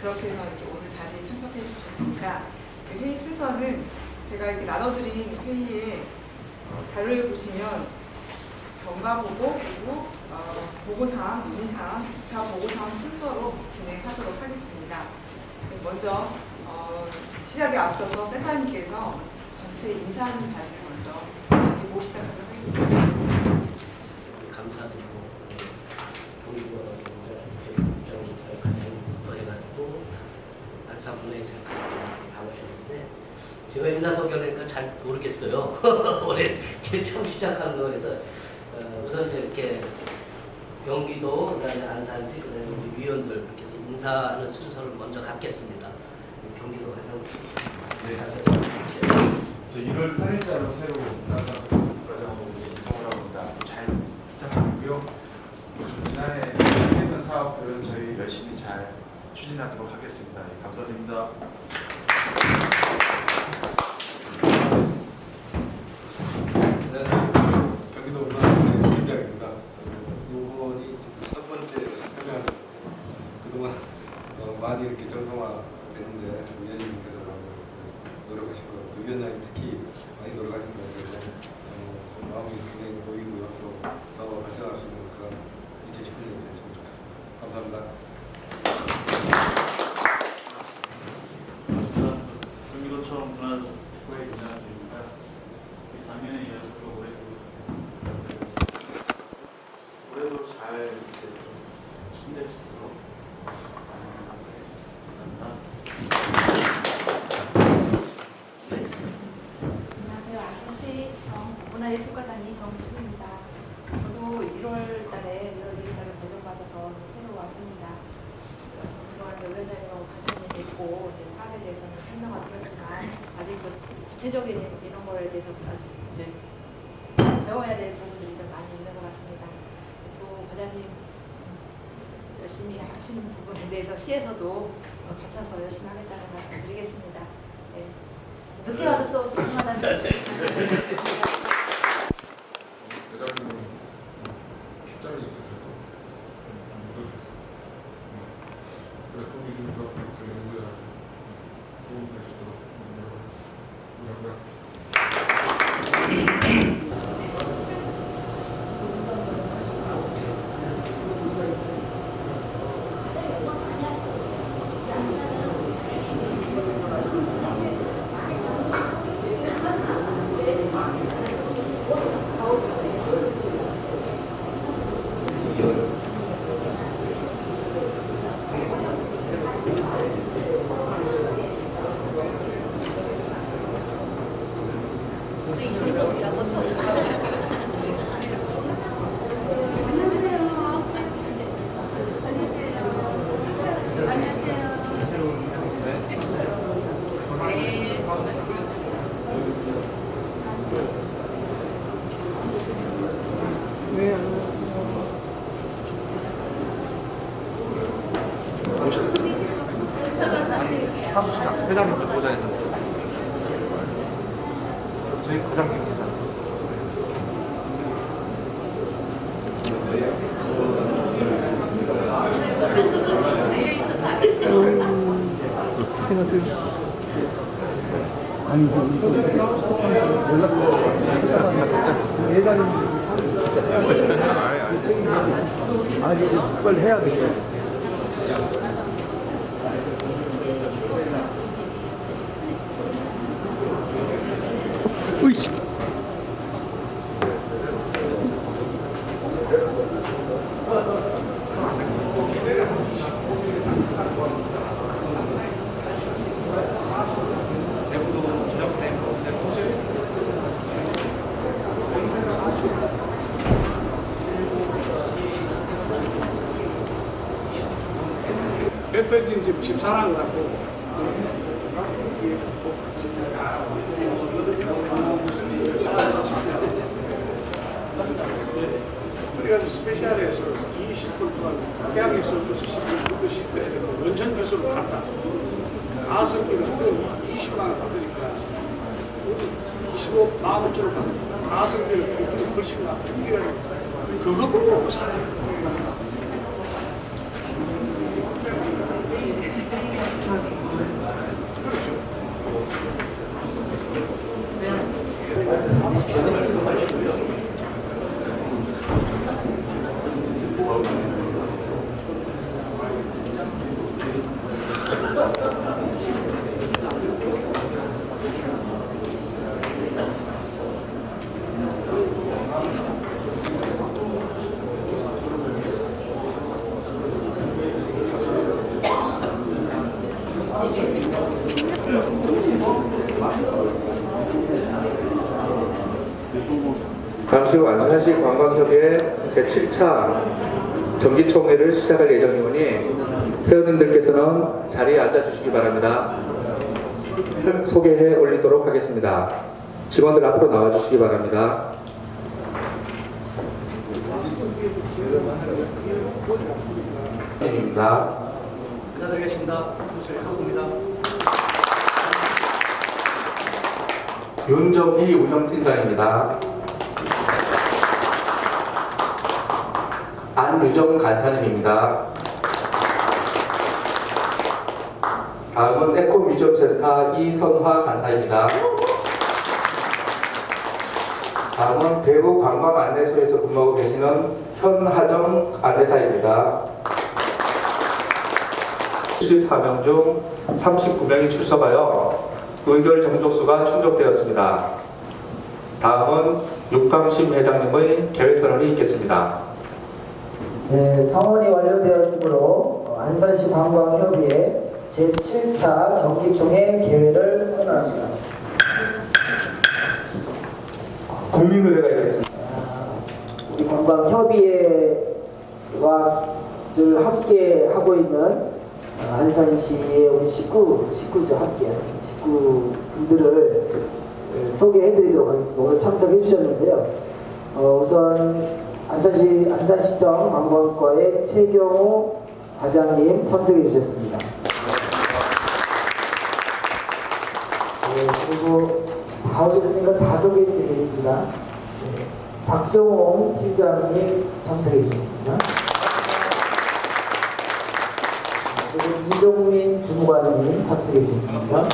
그렇게 해서 이렇게 오늘 자리에 참석해 주셨습니다. 회의 순서는 제가 이렇게 나눠드린 회의에 자료를 보시면 경과보고 그리고 보고사항, 문의사항, 기타 보고사항 순서로 진행하도록 하겠습니다. 먼저 시작에 앞서서 센터장님께서 전체 인사하는 자리를 먼저 가지고 시작하도록 하겠습니다. 감사드리고 경기도 가장부터 해가지고 발사분해에서 나오셨는데 제가 인사소개하니까 잘 모르겠어요. 올해 제일 처음 시작하는 거라서 우선 이렇게 경기도 그다음에 안산시 그다음에 우리 위원들 이렇게 해서 인사하는 순서를 먼저 갖겠습니다. 경기도 가장 네, 알겠습니다. 저 1월 8일자로 새로 문화사업과장으로 이성을 합니다. 잘 부탁드리고요. 지난해 했던 사업들은 저희 열심히 잘 추진하도록 하겠습니다. 예, 감사드립니다. 안녕하세요. 경기도 문화사업의 김장입니다. 이번이 5번째 하면 그동안 많이 이렇게 정상화됐는데 위원님께서 노력하시고 또 위원장님 특히 많이 노력하신 것 같아서 마음이 굉장히 보이고요. 또 더 발전할 수 있는 그런 2019년이 됐으면 좋겠습니다. 감사합니다. 경기도청 문화부의 김장준입니다. 작년에 이어서 올해도 잘 신뢰할 수 있도록 안녕하세요. 안산시 문화예술과장이 정수입니다. 저도 1월 달에 1월 1일자를 배정받아서 새로 왔습니다. 그동안 위원장님하고 발전이 됐고 사업에 대해서는 설명을 드렸지만 아직 구체적인 이런 거에 대해서 아직 이제 배워야 될 부분들이 좀 많이 있는 것 같습니다. 또 과장님 열심히 하시는 부분에 대해서 시에서도 받쳐서 열심히 하겠다는 말씀 드리겠습니다. 네. 늦게 와도 또 죄송하다는 대장님은 출장이 있으셔서 못 오셨어요. 그래 통일에서 그렇게 연구해서 도움될 수 있도록 노력하겠습니다. 사무처장 회장님 좀 보자 했는데 저희 과장님입니다. 아니 아니 빨리 해야 돼. 뱉어진 집 집사람 같고 그래가지고 스페셜에서 20분 동안 계약에서부터 10분 원천 교수로 갔다 가성비는 그 20만 원 받으니까 25만 원짜리 받으니까 가성비는 그쪽에 훨씬 나. 그거 보고 또 살아요. 잠시 후 안산시 관광협의회 제7차 정기총회를 시작할 예정이오니 회원님들께서는 자리에 앉아주시기 바랍니다. 소개해 올리도록 하겠습니다. 직원들 앞으로 나와주시기 바랍니다. 입니다. 인사드리겠습니다. 감사합니다. 윤정희 운영팀장입니다. 안유정 간사님입니다. 다음은 에코뮤지엄센터 이선화 간사입니다. 다음은 대구 관광안내소에서 근무하고 계시는 현하정 안내사입니다. 74명 중 39명이 출석하여 의결 정족수가 충족되었습니다. 다음은 육강심 회장님의 개회선언이 있겠습니다. 네, 성원이 완료되었으므로 안산시 관광협의회 제7차 정기총회 개회를 선언합니다. 국민의회가 있겠습니다. 우리 관광협의회와 늘 함께 하고 있는 안산시의 우리 식구죠, 함께 하시는 식구분들을 소개해드리도록 하겠습니다. 오늘 참석해 주셨는데요. 우선 안산시청 관광과의 최경호 과장님 참석해 주셨습니다. 네, 그리고 다 오셨으니까 다 소개해 드리겠습니다. 네, 박종홍 팀장님 참석해 주셨습니다. 그리고 이종민 주무관님 참석해 주셨습니다.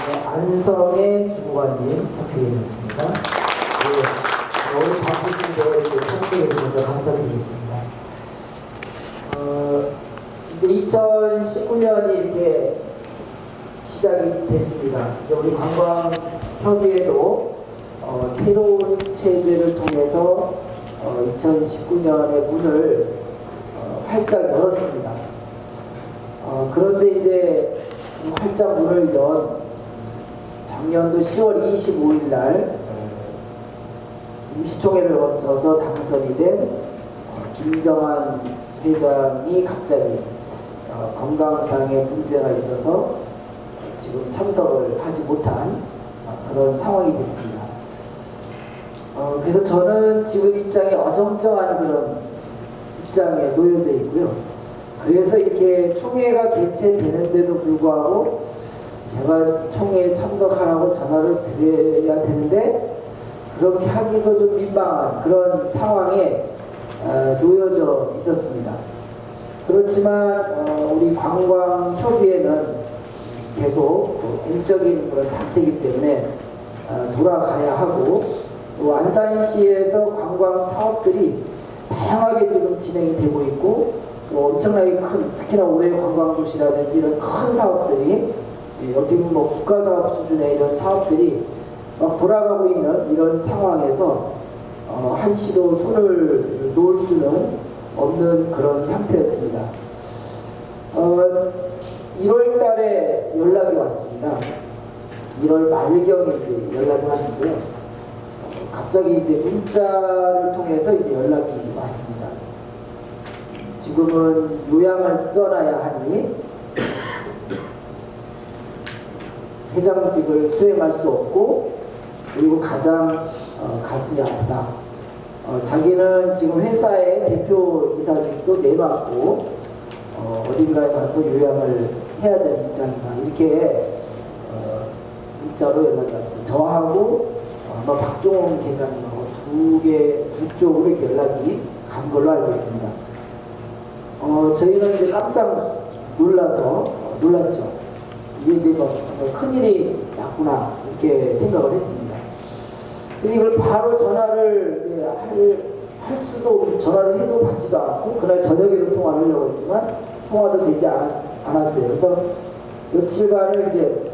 네, 안성의 주무관님 참석해 주셨습니다. 네, 오늘 바쁘신데 참석해 주셔서 감사드리겠습니다. 이제 2019년이 이렇게 시작이 됐습니다. 이제 우리 관광협의회도 새로운 체제를 통해서 2019년의 문을 활짝 열었습니다. 그런데 이제 활짝 문을 연 작년도 10월 25일 날 임시총회를 거쳐서 당선이 된 김정한 회장이 갑자기 건강상의 문제가 있어서 지금 참석을 하지 못한 그런 상황이 됐습니다. 그래서 저는 지금 입장이 어정쩡한 그런 입장에 놓여져 있고요. 그래서 이렇게 총회가 개최되는데도 불구하고 제가 총회에 참석하라고 전화를 드려야 되는데 그렇게 하기도 좀 민망한 그런 상황에 놓여져 있었습니다. 그렇지만 우리 관광협의회는 계속 공적인 그런 단체이기 때문에 돌아가야 하고 또 안산시에서 관광 사업들이 다양하게 지금 진행이 되고 있고 또 엄청나게 큰 특히나 올해 관광도시라든지 이런 큰 사업들이 어떻게 보면 뭐 국가사업 수준의 이런 사업들이 막 돌아가고 있는 이런 상황에서 한시도 손을 놓을 수는 없는 그런 상태였습니다. 1월 달에 연락이 왔습니다. 1월 말경에 이제 연락이 왔는데요. 갑자기 이제 문자를 통해서 이제 연락이 왔습니다. 지금은 요양을 떠나야 하니 회장직을 수행할 수 없고 그리고 가장 가슴이 아프다. 자기는 지금 회사의 대표이사직도 내놨고 어딘가에 가서 요양을 해야 될 입장이다. 이렇게 문자로 연락이 왔습니다. 저하고 아마 박종원 계장님하고 두 쪽으로 이렇게 연락이 간 걸로 알고 있습니다. 저희는 이제 깜짝 놀랐죠. 이게 이제 뭐 정말 큰일이 났구나 이렇게 생각을 했습니다. 근데 이걸 바로 전화를 이제 할 수도 전화를 해도 받지도 않고 그날 저녁에도 통화를 하려고 했지만 통화도 되지 않았어요. 그래서 며칠간을 이제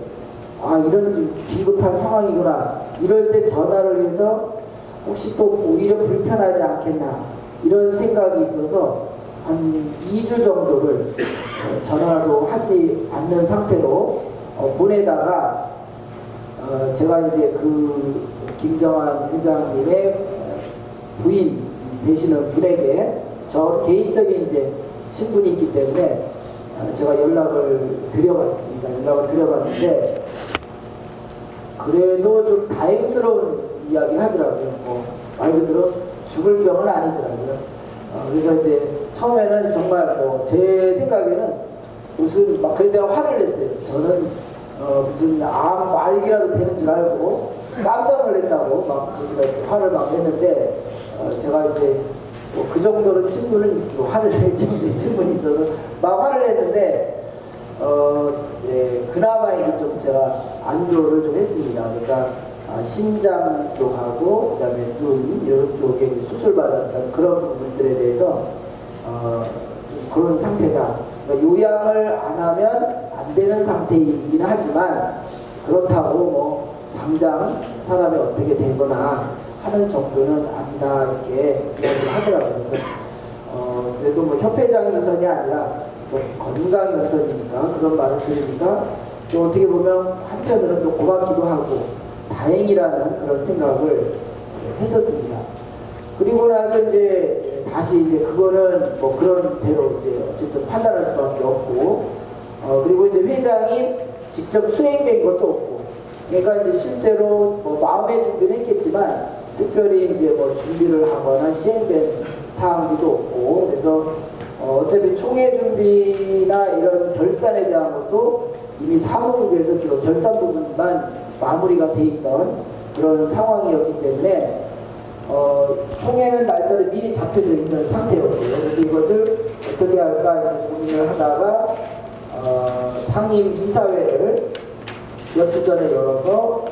이런 긴급한 상황이구나 이럴 때 전화를 해서 혹시 또 오히려 불편하지 않겠나 이런 생각이 있어서 한 2주 정도를 전화도 하지 않는 상태로 보내다가 제가 이제 그 김정환 회장님의 부인 되시는 분에게 저 개인적인 이제 친분이 있기 때문에 제가 연락을 드려봤습니다. 연락을 드려봤는데 그래도 좀 다행스러운 이야기를 하더라고요. 말 그대로 죽을 병은 아니더라고요. 그래서 이제 처음에는 정말 제 생각에는 무슨 막 그래 내가 화를 냈어요. 저는 무슨 암 말기라도 되는 줄 알고 깜짝 놀랐다고 막 그렇게 화를 막 냈는데 제가 이제 그 정도로 친분은 있고 화를 내지 친분이 있어서 막 화를 냈는데 예, 그나마 이제 좀 제가 안도를 좀 했습니다. 그러니까 신장 쪽하고 그다음에 눈 이런 쪽에 수술 받았던 그런 부분들에 대해서 그런 상태다. 그러니까 요양을 안 하면 안 되는 상태이긴 하지만 그렇다고 당장 사람이 어떻게 되거나 하는 정도는 아니다 이렇게 이야기를 하더라고요. 그래서 그래도 협회장이 우선이 아니라 건강이 우선이니까 그런 말을 들으니까 또 어떻게 보면 한편으로는 또 고맙기도 하고 다행이라는 그런 생각을 했었습니다. 그리고 나서 이제 다시 이제 그거는 그런 대로 이제 어쨌든 판단할 수밖에 없고 그리고 이제 회장이 직접 수행된 것도 없고 그러니까 이제 실제로 마음의 준비는 했겠지만 특별히 이제 준비를 하거나 시행된 사항도 없고 그래서 어차피 총회 준비나 이런 결산에 대한 것도 이미 사무국에서 주로 결산 부분만 마무리가 돼 있던 그런 상황이었기 때문에 총회는 날짜를 미리 잡혀져 있는 상태였고요. 그래서 이것을 어떻게 할까 이렇게 고민을 하다가 상임 이사회를 몇 주 전에 열어서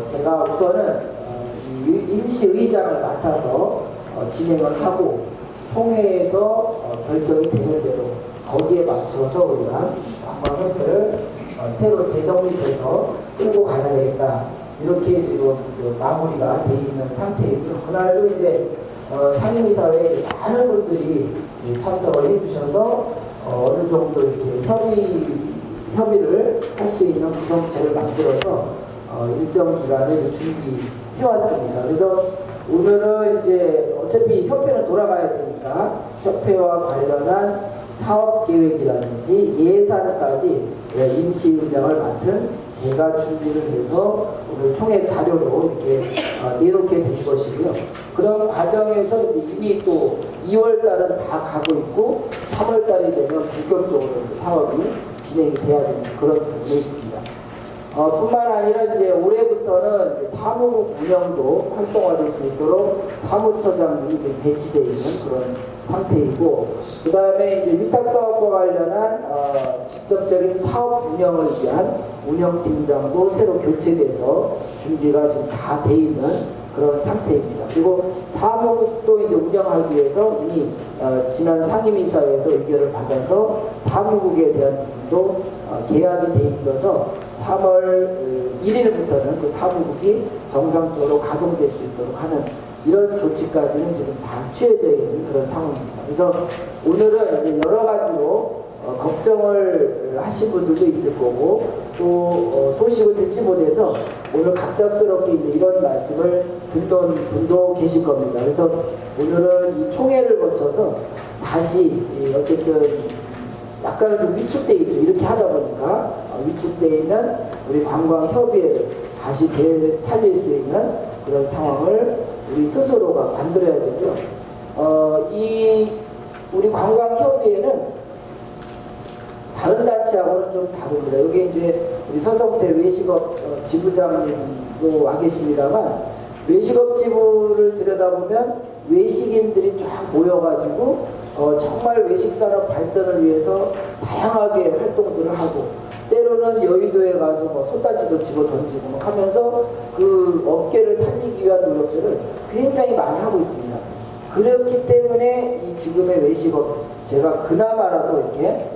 제가 우선은 임시의장을 맡아서 진행을 하고 총회에서 결정이 되는 대로 거기에 맞춰서 우리가 관광협회를 새로 재정립해서 끌고 가야 되겠다 이렇게 지금 마무리가 돼 있는 상태이고요. 그날도 이제 상임이사회에 많은 분들이 참석을 해주셔서 어느 정도 이렇게 협의를 할 수 있는 구성체를 만들어서 일정 기간을 준비해왔습니다. 그래서 오늘은 이제 어차피 협회는 돌아가야 되니까 협회와 관련한 사업 계획이라든지 예산까지 임시의장을 맡은 제가 준비를 해서 오늘 총회 자료로 이렇게 내놓게 된 것이고요. 그런 과정에서 이제 이미 또 2월 달은 다 가고 있고 3월 달이 되면 본격적으로 사업이 진행이 돼야 되는 그런 부분이 있습니다. 뿐만 아니라 이제 올해부터는 이제 사무국 운영도 활성화될 수 있도록 사무처장이 이제 배치되어 있는 그런 상태이고, 그 다음에 이제 위탁사업과 관련한 직접적인 사업 운영을 위한 운영팀장도 새로 교체돼서 준비가 지금 다 돼 있는 그런 상태입니다. 그리고 사무국도 이제 운영하기 위해서 이미 지난 상임이사회에서 의결을 받아서 사무국에 대한 부분도 계약이 돼 있어서 3월 1일부터는 그 사무국이 정상적으로 가동될 수 있도록 하는 이런 조치까지는 지금 다 취해져 있는 그런 상황입니다. 그래서 오늘은 이제 여러 가지로 걱정을 하신 분들도 있을 거고 또 소식을 듣지 못해서 오늘 갑작스럽게 이제 이런 말씀을 듣던 분도 계실 겁니다. 그래서 오늘은 이 총회를 거쳐서 다시 어쨌든 약간은 좀 위축돼 있죠. 이렇게 하다 보니까 위축돼 있는 우리 관광협의회를 다시 되살릴 수 있는 그런 상황을 우리 스스로가 만들어야 되고요. 이 우리 관광협의회는 다른 단체하고는 좀 다릅니다. 여기 이제 우리 서성태 외식업 지부장님도 와 계십니다만 외식업 지부를 들여다보면 외식인들이 쫙 모여가지고 정말 외식산업 발전을 위해서 다양하게 활동들을 하고 때로는 여의도에 가서 뭐 솥단지도 집어 던지고 하면서 그 업계를 살리기 위한 노력들을 굉장히 많이 하고 있습니다. 그렇기 때문에 이 지금의 외식업 제가 그나마라도 이렇게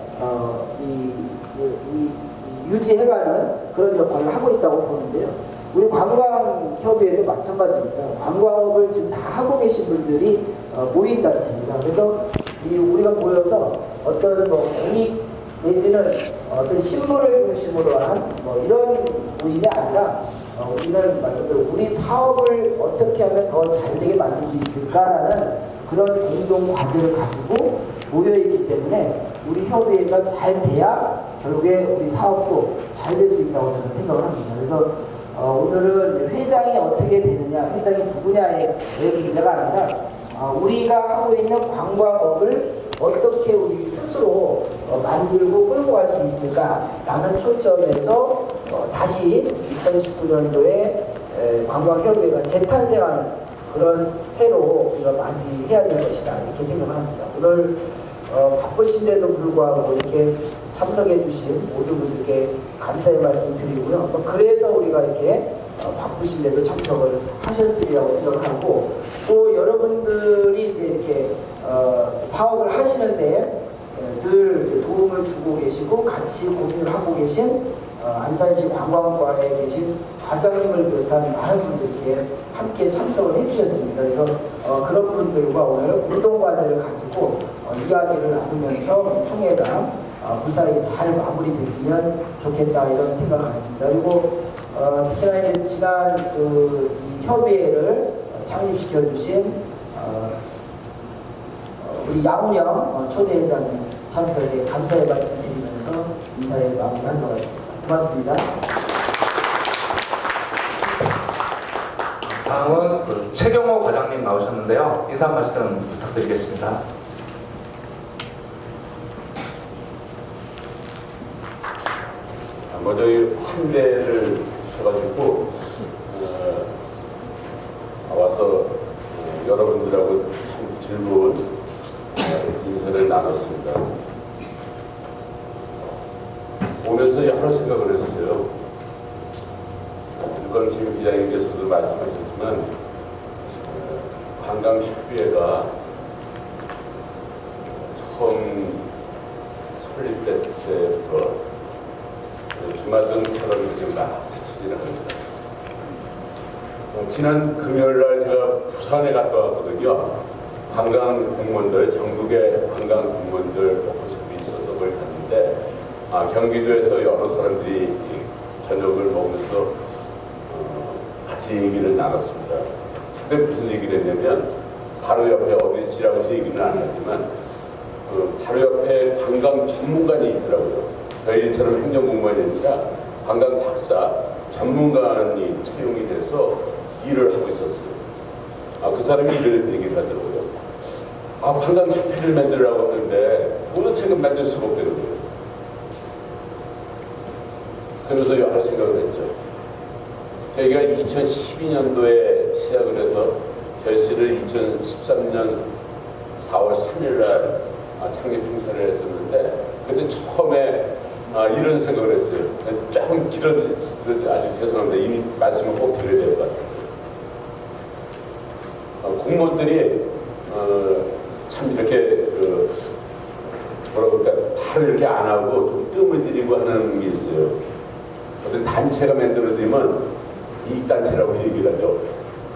유지해가는 그런 역할을 하고 있다고 보는데요. 우리 관광협의회도 마찬가지입니다. 관광업을 지금 다 하고 계신 분들이 모인 단체입니다. 그래서 우리가 모여서 어떤 공익 내지는 어떤 신문을 중심으로 한 이런 모임이 아니라 우리는 말 그대로 우리 사업을 어떻게 하면 더 잘되게 만들 수 있을까라는 그런 공동 과제를 가지고 모여있기 때문에 우리 협의회가 잘 돼야 결국에 우리 사업도 잘 될 수 있다고 저는 생각을 합니다. 그래서 오늘은 회장이 어떻게 되느냐, 회장이 누구냐의 문제가 아니라 우리가 하고 있는 관광업을 어떻게 우리 스스로 만들고 끌고 갈 수 있을까라는 초점에서 다시 2019년도에 관광협의회가 재탄생하는 그런 해로 우리가 맞이해야 될 것이다 이렇게 생각을 합니다. 오늘 바쁘신데도 불구하고 이렇게 참석해 주신 모든 분들께 감사의 말씀 드리고요. 그래서 우리가 이렇게 바쁘신데도 참석을 하셨으리라고 생각을 하고, 또 여러분들이 이제 이렇게 사업을 하시는데 늘 도움을 주고 계시고 같이 고민을 하고 계신 안산시 관광과에 계신 과장님을 비롯한 많은 분들께 함께 참석을 해주셨습니다. 그래서 그런 분들과 오늘 공동과제를 가지고 이야기를 나누면서 총회가 무사히 잘 마무리됐으면 좋겠다 이런 생각을 갖습니다. 그리고 특히나 이제 지난 이 협의회를 창립시켜 주신 우리 양운영 초대회장님 참석에 감사의 말씀 드리면서 인사에 마무리하도록 하겠습니다. 고맙습니다. 다음은 최경호 과장님 나오셨는데요. 인사 말씀 부탁드리겠습니다. 먼저 이 환대를 주셔가지고 와서 여러분들하고 참 즐거운 인사를 나눴습니다. 오면서 여러 생각을 했어요. 일광식 기자님께서도 말씀하셨지만 관광협의회가 처음 설립됐을 때부터 주마등처럼 이렇게 막 스쳐지는 겁니다. 지난 금요일날 제가 부산에 갔다 왔거든요. 관광 공무원들, 전국의 관광 공무원들 워크숍이 있어서 그걸 갔는데 경기도에서 여러 사람들이 저녁을 먹으면서 같이 얘기를 나눴습니다. 근데 무슨 얘기를 했냐면 바로 옆에 어디 지라고서 얘기는 안 하지만 바로 옆에 관광 전문가이 있더라고요. 저희처럼 행정공무원이 아니라 관광 박사 전문가이 채용이 돼서 일을 하고 있었어요. 그 사람이 이런 얘기를 하더라고요. 관광협회를 만들라고 하는데 도대체 만들 수가 없다는 거예요. 그러면서 여러 생각을 했죠. 저희가 2012년도에 시작을 해서 결실을 2013년 4월 3일날 창립 행사를 했었는데 그때 처음에 이런 생각을 했어요. 조금 길어지 아주 죄송합니다. 이 말씀을 꼭 드려야 될 것 같았어요. 공무원들이 참 이렇게 뭐라 그럴까 바로 이렇게 안 하고 좀 뜸을 들이고 하는 게 있어요. 어떤 단체가 만들어지면 이익단체라고 얘기를 하죠.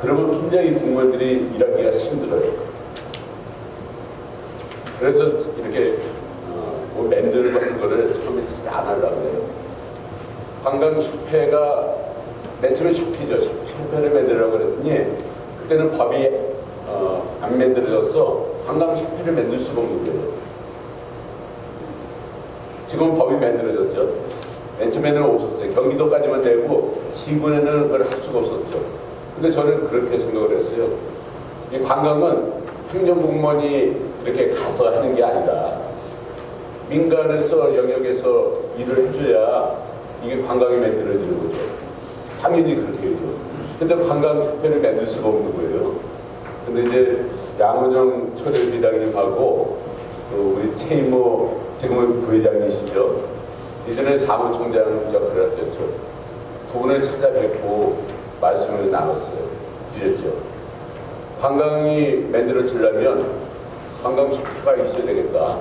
그러면 굉장히 공무원들이 일하기가 힘들어요. 그래서 이렇게 만들고 하는 거를 처음에 잘 안 하려고 해요. 관광협회가 맨 처음에 협회를 만들려고 그랬더니 그때는 법이 안 만들어져서 관광협회를 만들 수가 없는 거예요. 지금은 법이 만들어졌죠. 맨 처음에는 없었어요. 경기도까지만 되고 시군에는 그걸 할 수가 없었죠. 근데 저는 그렇게 생각을 했어요. 이 관광은 행정공무원이 이렇게 가서 하는 게 아니다. 민간에서 영역에서 일을 해줘야 이게 관광이 만들어지는 거죠. 당연히 그렇게 해죠. 근데 관광협회를 만들 수가 없는 거예요. 근데 이제 양원영 초대회장님하고 우리 최인모 지금은 부회장이시죠. 이전에 사무총장 역할을 하셨죠. 두 분을 찾아뵙고 말씀을 나눴어요. 드렸죠. 관광이 만들어지려면 관광협회가 있어야 되겠다.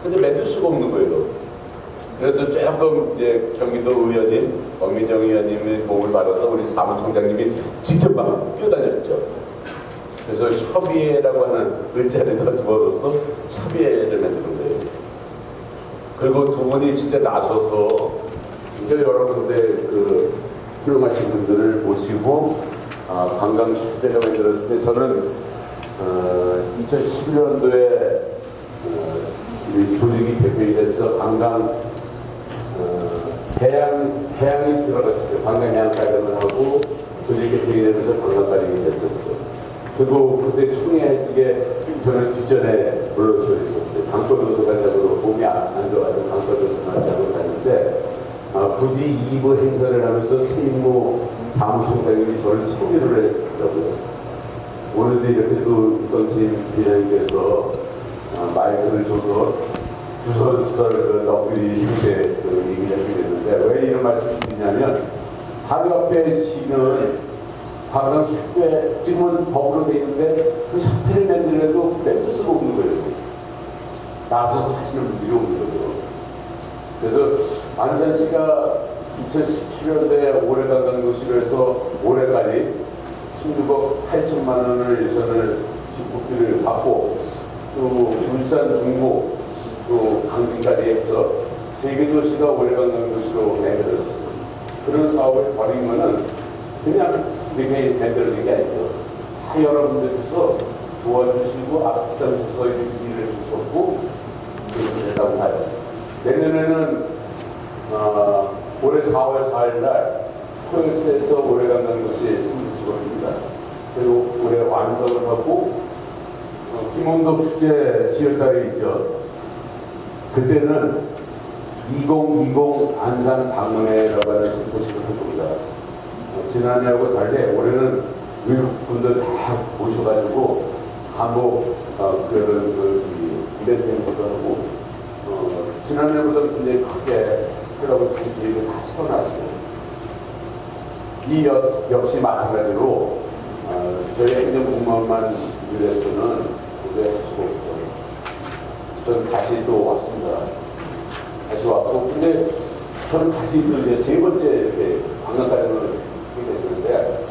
근데 만들 수가 없는 거예요. 그래서 조금 이제 경기도 의원님, 엄미정 의원님의 도움을 받아서 우리 사무총장님이 직접 막 뛰어다녔죠. 그래서 협의회라고 하는 의자를 더 집어넣어서 협의회를 만드는 거예요. 그리고 두 분이 진짜 나서서 진짜 여러 군데 훌륭하신 분들을 모시고 관광 축제가 만들었을 때 저는 2011년도에 조직이 대표이 돼서 관광 해양이 들어갔을 때 관광해양 가정을 하고 조직이 대표이 되면서 관광가정이 됐었죠. 그리고 그때 총회직에 저는 직전에 불러서 강서도서 가자고 몸이 안 좋아서 강서도서 가자고 갔는데 굳이 2부 행사를 하면서 세임무 사무총장님이 저를 소개를 했더라고요. 오늘도 이렇게 또 유건심 비장님께서 마이크를 줘서 주설설 너구리 이렇게 얘기를 했는데 왜 이런 말씀을 드리냐면 바로 앞에 시는 관광 축제 지금은 법으로 돼 있는데 그 샤프를 만들어도 멘트 쓰고 오는 거예요. 나서서 하시는 분들이 오는 거죠. 그래서 안산 씨가 2017년도에 올해관광도시로 해서 올해까지 16억 8천만 원을 예산을 국비를 받고 또 울산 중구 또 강진까지 해서 3개 도시가 올해관광도시로 만들어졌어요. 그런 사업을 벌이면은 그냥 이렇게 만들어진 게 아니죠. 다 여러분들께서 도와주시고 앞장서서 일을 주셨고 그렇게 했다고 봐요. 내년에는 올해 4월 4일 날 코엑스에서 올해관광도시 승부지원입니다. 그리고 올해 완성을 하고 김홍덕 축제 10월달에 있죠. 그때는 2020 안산 방문회라고 하는 승부식을 할 겁니다. 지난해하고 달리 올해는 외국분들 다 모셔가지고 한복 그런 이벤트 행사도 하고 지난해보다 굉장히 크게 하려고 계획을 다 세워놨어요. 이 역시 마찬가지로 저희 행정공무원만 위해서는 도저히 할 수가 없죠. 저는 다시 또 왔습니다. 다시 왔고 근데 저는 다시 또 이제 세 번째 이렇게 관광가정을 되는데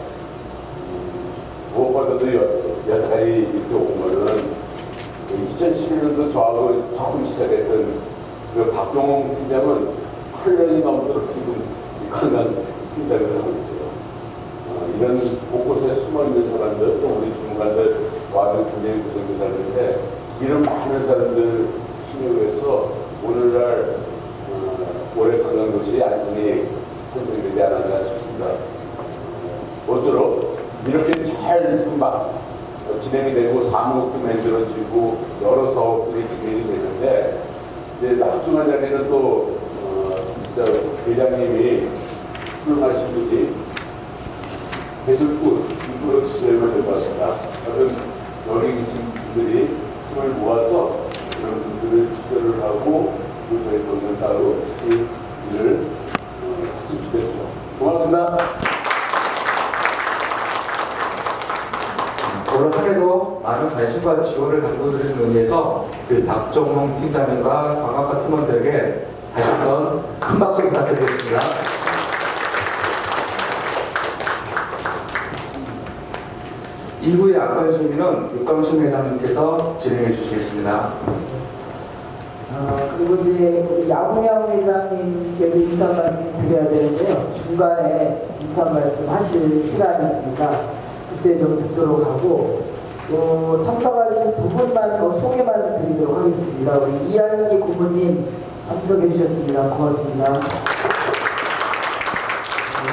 무엇보다도 여태까지 이렇게 온 거는 2011년도 저하고 처음 시작했던 그 박종홍 팀장은 8년이 넘도록 지금 관광 팀장을 하고 있어요. 이런 곳곳에 숨어있는 사람들 또 우리 주무관들 와도 굉장히 고생되는데 이런 많은 사람들 신뢰해서 오늘날 올해 관광도시 안산이 탄생되지 않았나 싶습니다. 모쪼록 이렇게 잘 진행이 되고 사무국도 만들어지고 여러 사업들이 진행이 되는데 이제 낙중한 자리는 또 진짜 회장님이 훌륭하신 분이 배슬꾼 이끌어 주시려고 된 것 같습니다. 여기 계신 분들이 힘을 모아서 그런 분들을 추천을 하고 또 저희 동료 따로 그 일을 했으면 좋겠습니다. 고맙습니다. 올 한해도 많은 관심과 지원을 당부드리는 의미에서 우리 박정홍 팀장님과 관광과 팀원들에게 다시 한번 큰 박수 부탁드리겠습니다. 이후의 안건심의는 육광심 회장님께서 진행해 주시겠습니다. 그리고 이제 우리 야구영 회장님께도 인사 말씀 드려야 되는데요. 중간에 인사 말씀 하실 시간이 있으니까 그때 좀 듣도록 하고 또 참석하신 두 분만 더 소개만 드리도록 하겠습니다. 우리 이한기 고문님 참석해 주셨습니다. 고맙습니다.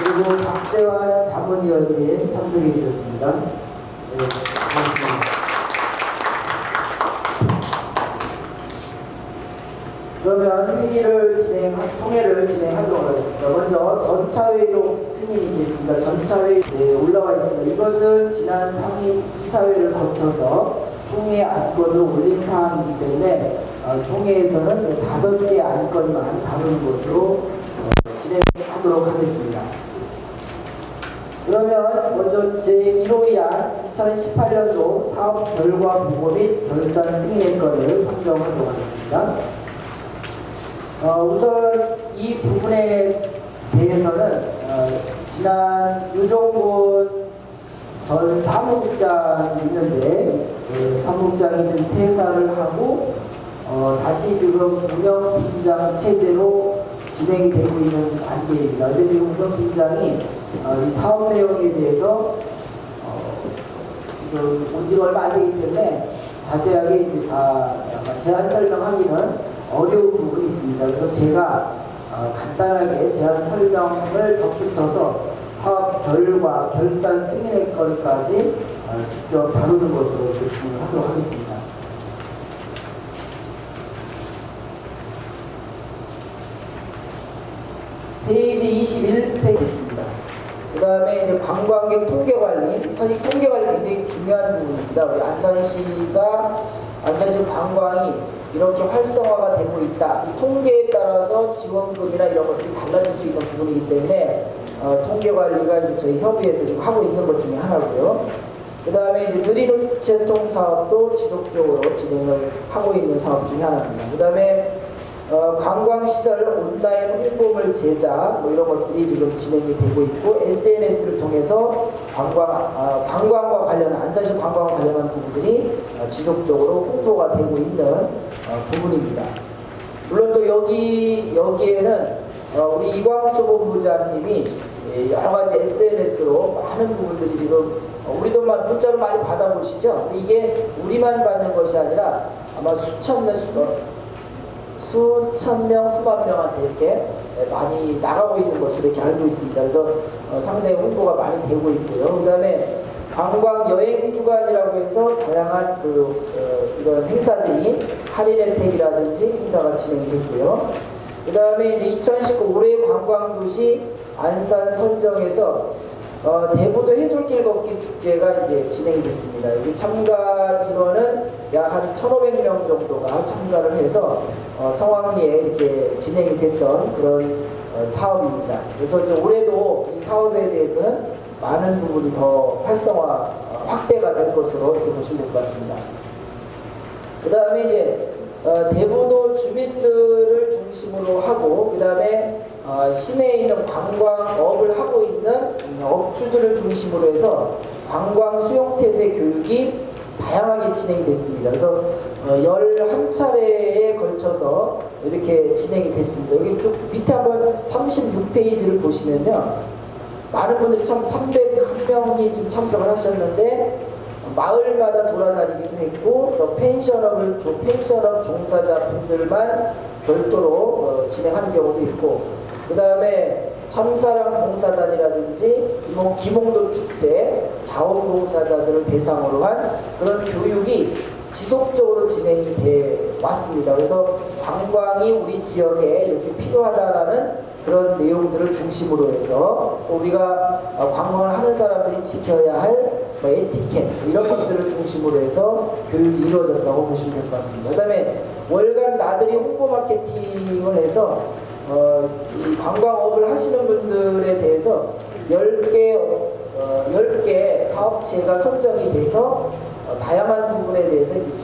그리고 박세환 자문위원님 참석해 주셨습니다. 네, 고맙습니다. 그러면 총회를 진행하도록 하겠습니다. 먼저 전차회의록 승인이 있겠습니다. 전차회의 올라와 있습니다. 이것은 지난 3일 이사회를 거쳐서 총회 안건을 올린 사항이기 때문에 총회에서는 5개 안건만 다루는 것으로 진행하도록 하겠습니다. 그러면 먼저 제1호위안 2018년도 사업 결과 보고 및 결산 승인의 건을 상정하도록 하겠습니다. 우선 이 부분에 대해서는 지난 유종곤 전 사무국장이 있는데 사무국장이 좀 퇴사를 하고 다시 지금 운영팀장 체제로 진행이 되고 있는 관계입니다. 근데 지금 운영팀장이 이 사업 내용에 대해서 지금 온 지가 얼마 안 되기 때문에 자세하게 이제 다 제안 설명하기는 어려운 부분이 있습니다. 그래서 제가 간단하게 제안 설명을 덧붙여서 사업 결과, 결산 승인의 건까지 직접 다루는 것으로 진행을 하도록 하겠습니다. 페이지 21페이지 있습니다. 그 다음에 이제 관광객 통계관리, 사실 통계관리 굉장히 중요한 부분입니다. 우리 안산시가 관광이 이렇게 활성화가 되고 있다. 이 통계에 따라서 지원금이나 이런 것들이 달라질 수 있는 부분이기 때문에 통계관리가 이제 저희 협의회에서 지금 하고 있는 것 중에 하나고요. 그 다음에 이제 느린 우체통 사업도 지속적으로 진행을 하고 있는 사업 중에 하나입니다. 그 다음에 관광시설 온라인 홍보물 제작 뭐 이런 것들이 지금 진행이 되고 있고 SNS를 통해서 관광과 관련한 안산시 관광과 관련한 부분들이 지속적으로 홍보가 되고 있는 부분입니다. 물론 또 여기에는 우리 이광수 본부장님이 여러 가지 SNS로 많은 부분들이 지금 우리도 문자로 많이 받아보시죠. 근데 이게 우리만 받는 것이 아니라 아마 수천 명, 수만 명한테 이렇게 많이 나가고 있는 것으로 이렇게 알고 있습니다. 그래서 상당히 홍보가 많이 되고 있고요. 그 다음에 관광 여행 주간이라고 해서 다양한 이런 행사들이 할인 혜택이라든지 행사가 진행이 됐고요. 그 다음에 이제 2019 올해 관광도시 안산 선정에서 대부도 해솔길 걷기 축제가 이제 진행이 됐습니다. 여기 참가 인원은 약 한 1,500명 정도가 참가를 해서 성황리에 이렇게 진행이 됐던 그런 사업입니다. 그래서 이제 올해도 이 사업에 대해서는 많은 부분이 더 확대가 될 것으로 이렇게 보시면 될 것 같습니다. 그 다음에 이제 대부도 주민들을 중심으로 하고 그 다음에 시내에 있는 관광업을 하고 있는 업주들을 중심으로 해서 관광 수용태세 교육이 다양하게 진행이 됐습니다. 그래서 11차례에 걸쳐서 이렇게 진행이 됐습니다. 여기 쭉 밑에 한번 36페이지를 보시면요. 많은 분들이 참 301명이 지금 참석을 하셨는데 마을마다 돌아다니기도 했고 또 펜션업 종사자 분들만 별도로 진행한 경우도 있고 그 다음에 참사랑 봉사단이라든지 기몽도 축제 자원봉사자들을 대상으로 한 그런 교육이 지속적으로 진행이 돼 왔습니다. 그래서 관광이 우리 지역에 이렇게 필요하다라는 그런 내용들을 중심으로 해서 우리가 관광을 하는 사람들이 지켜야 할 에티켓 이런 것들을 중심으로 해서 교육이 이루어졌다고 보시면 될 것 같습니다. 그 다음에 월간 나들이 홍보 마케팅을 해서 이 관광업을 하시는 분들에 대해서 10개 사업체가 선정이 돼서 다양한 부분에 대해서 이제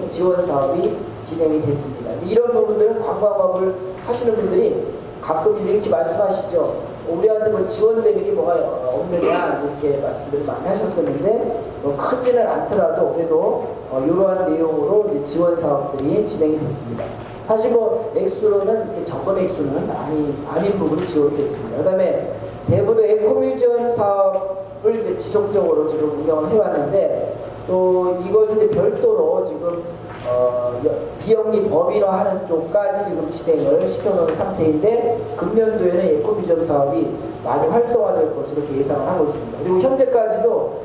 지원 사업이 진행이 됐습니다. 이런 부분들은 관광업을 하시는 분들이 가끔 이렇게 말씀하시죠. 우리한테 뭐 지원되는 게 뭐가 없느냐 이렇게 말씀들을 많이 하셨었는데 크지는 않더라도 그래도 이러한 내용으로 이제 지원 사업들이 진행이 됐습니다. 사실 액수로는 적은 액수는 아닌 부분이 지원이 됐습니다. 그 다음에 대부도 에코뮤지엄 사업을 이제 지속적으로 지금 운영을 해왔는데 또 이것은 이제 별도로 지금 비영리 법인화하는 쪽까지 지금 진행을 시켜놓은 상태인데 금년도에는 에코뮤지엄 사업이 많이 활성화될 것으로 이렇게 예상을 하고 있습니다. 그리고 현재까지도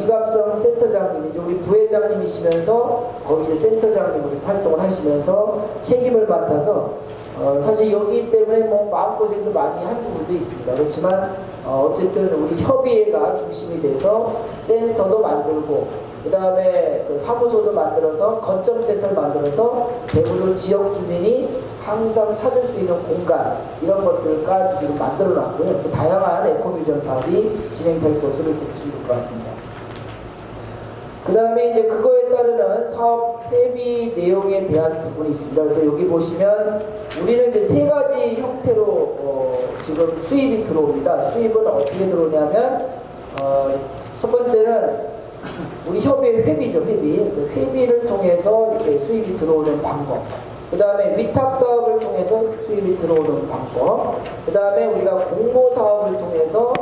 이갑성 센터장님이 이제 우리 부회장님이시면서 거기 이제 센터장님으로 활동을 하시면서 책임을 맡아서 사실 여기 때문에 마음고생도 많이 한 부분도 있습니다. 그렇지만 어쨌든 우리 협의회가 중심이 돼서 센터도 만들고 그 다음에 사무소도 만들어서 거점센터를 만들어서 대부도 지역 주민이 항상 찾을 수 있는 공간 이런 것들까지 지금 만들어 놨고요. 또 다양한 에코뮤지엄 사업이 진행될 것으로 이렇게 보시면 될 것 같습니다. 그 다음에 이제 그거에 따르는 사업 회비 내용에 대한 부분이 있습니다. 그래서 여기 보시면 우리는 이제 세 가지 형태로 지금 수입이 들어옵니다. 수입은 어떻게 들어오냐면 첫 번째는 우리 협의회 회비죠, 회비. 그래서 회비를 통해서 이렇게 수입이 들어오는 방법. 그 다음에 위탁 사업을 통해서 수입이 들어오는 방법. 그 다음에 우리가 공모 사업을 통해서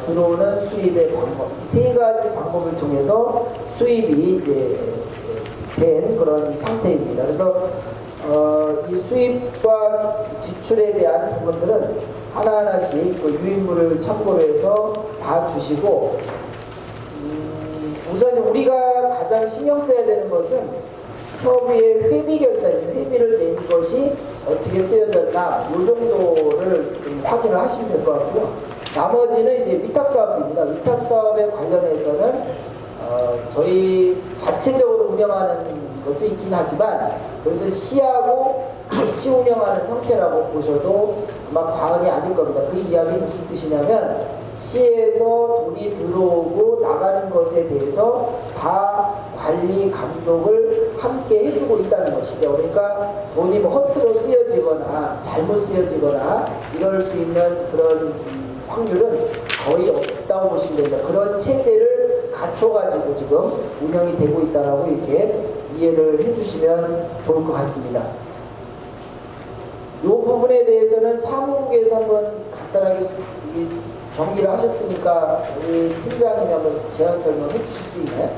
들어오는 수입의 방법, 세 가지 방법을 통해서 수입이 이제 된 그런 상태입니다. 그래서 이 수입과 지출에 대한 부분들은 하나하나씩 그 유인물을 참고로 해서 봐주시고, 우선 우리가 가장 신경 써야 되는 것은 협의의 회비 결산입니다. 회비를 낸 것이 어떻게 쓰여졌나, 이 정도를 좀 확인을 하시면 될 것 같고요. 나머지는 이제 위탁사업입니다. 위탁사업에 관련해서는 저희 자체적으로 운영하는 것도 있긴 하지만 그래도 시하고 같이 운영하는 형태라고 보셔도 아마 과언이 아닐 겁니다. 그 이야기는 무슨 뜻이냐면 시에서 돈이 들어오고 나가는 것에 대해서 다 관리 감독을 함께 해주고 있다는 것이죠. 그러니까 돈이 뭐 허투루 쓰여지거나 잘못 쓰여지거나 이럴 수 있는 그런 확률은 거의 없다고 보시면 됩니다. 그런 체제를 갖춰가지고 지금 운영이 되고 있다라고 이렇게 이해를 해주시면 좋을 것 같습니다. 이 부분에 대해서는 사무국에서 한번 간단하게 정리를 하셨으니까 우리 팀장님이 한번 제안 설명해 주실 수 있나요?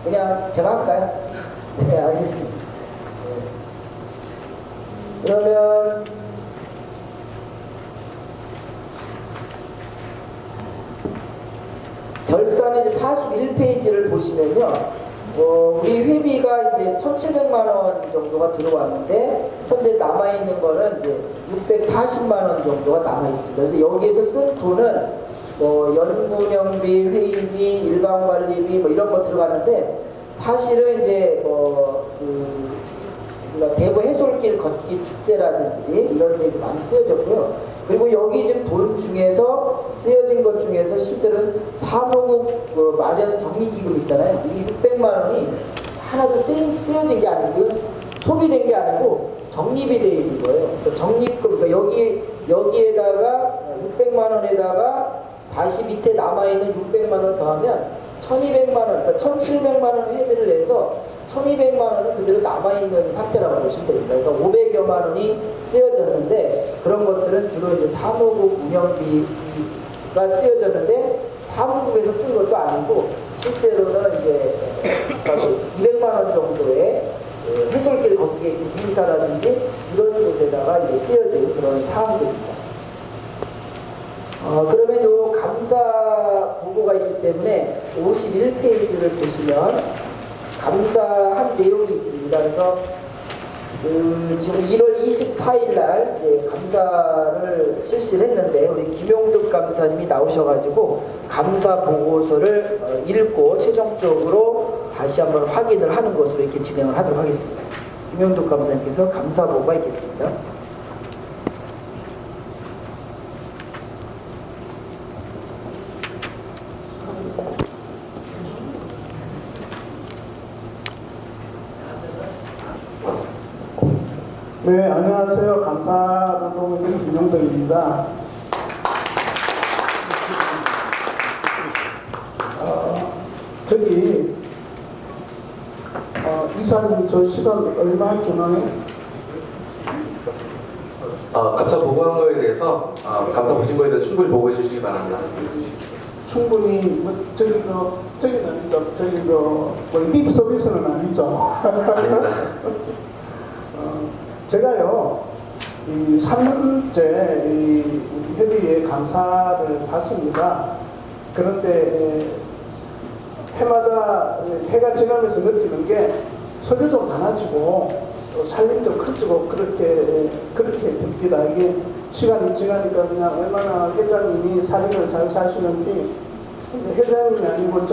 그냥 제가 할까요? 네, 알겠습니다. 네. 그러면 결산의 41페이지를 보시면요. 우리 회비가 이제 1,700만 원 정도가 들어왔는데 현재 남아있는 거는 이제 640만 원 정도가 남아있습니다. 그래서 여기에서 쓴 돈은 뭐 연구령비, 회의비, 일반관리비 뭐 이런 거 들어가는데 사실은 이제 우리가 대구 해솔길 걷기 축제라든지 이런 데도 많이 쓰여졌고요. 그리고 여기 지금 돈 중에서 쓰여진 것 중에서 실제로는 사무국 마련 정리기금 있잖아요. 이 600만 원이 하나도 쓰여진 게 아니고 이건 소비된 게 아니고 적립이 되어 있는 거예요. 적립금, 그러니까 여기에다가 600만 원에다가 다시 밑에 남아있는 600만 원 더하면 1200만 원, 그러니까 1700만 원 회비를 내서 1200만 원은 그대로 남아있는 상태라고 보시면 됩니다. 그러니까 500여만 원이 쓰여졌는데 그런 것들은 주로 이제 사무국 운영비가 쓰여졌는데 사무국에서 쓴 것도 아니고 실제로는 이제 200만 원 정도의 해솔길 걷기 인사라든지 이런 곳에다가 이제 쓰여진 그런 사항들입니다. 그러면 요 감사 보고가 있기 때문에 51페이지를 보시면 감사한 내용이 있습니다. 그래서 지금 1월 24일 날 이제 감사를 실시를 했는데 우리 김용득 감사님이 나오셔가지고 감사 보고서를 읽고 최종적으로 다시 한번 확인을 하는 것으로 이렇게 진행을 하도록 하겠습니다. 김용득 감사님께서 감사 보고가 있겠습니다. 네, 안녕하세요. 감사를 보고 있는 김용덕입니다. 저기 이사님 저 시간 얼마 주나요? 감사 보고한 거에 대해서 감사 보신 거에 대해서 충분히 보고해 주시기 바랍니다. 충분히 뭐 저기는 아니죠. 저기 뭐 립 서비스는 아니죠. 아닙니다. 제가요, 이 3년째 우리 협의회 감사를 받습니다. 그런데 해마다 해가 지나면서 느끼는 게 소비도 많아지고 또 살림도 커지고 그렇게 됩니다. 이게 시간이 지나니까 그냥 얼마나 회장님이 살림을 잘 사시는지 회장님이 아니고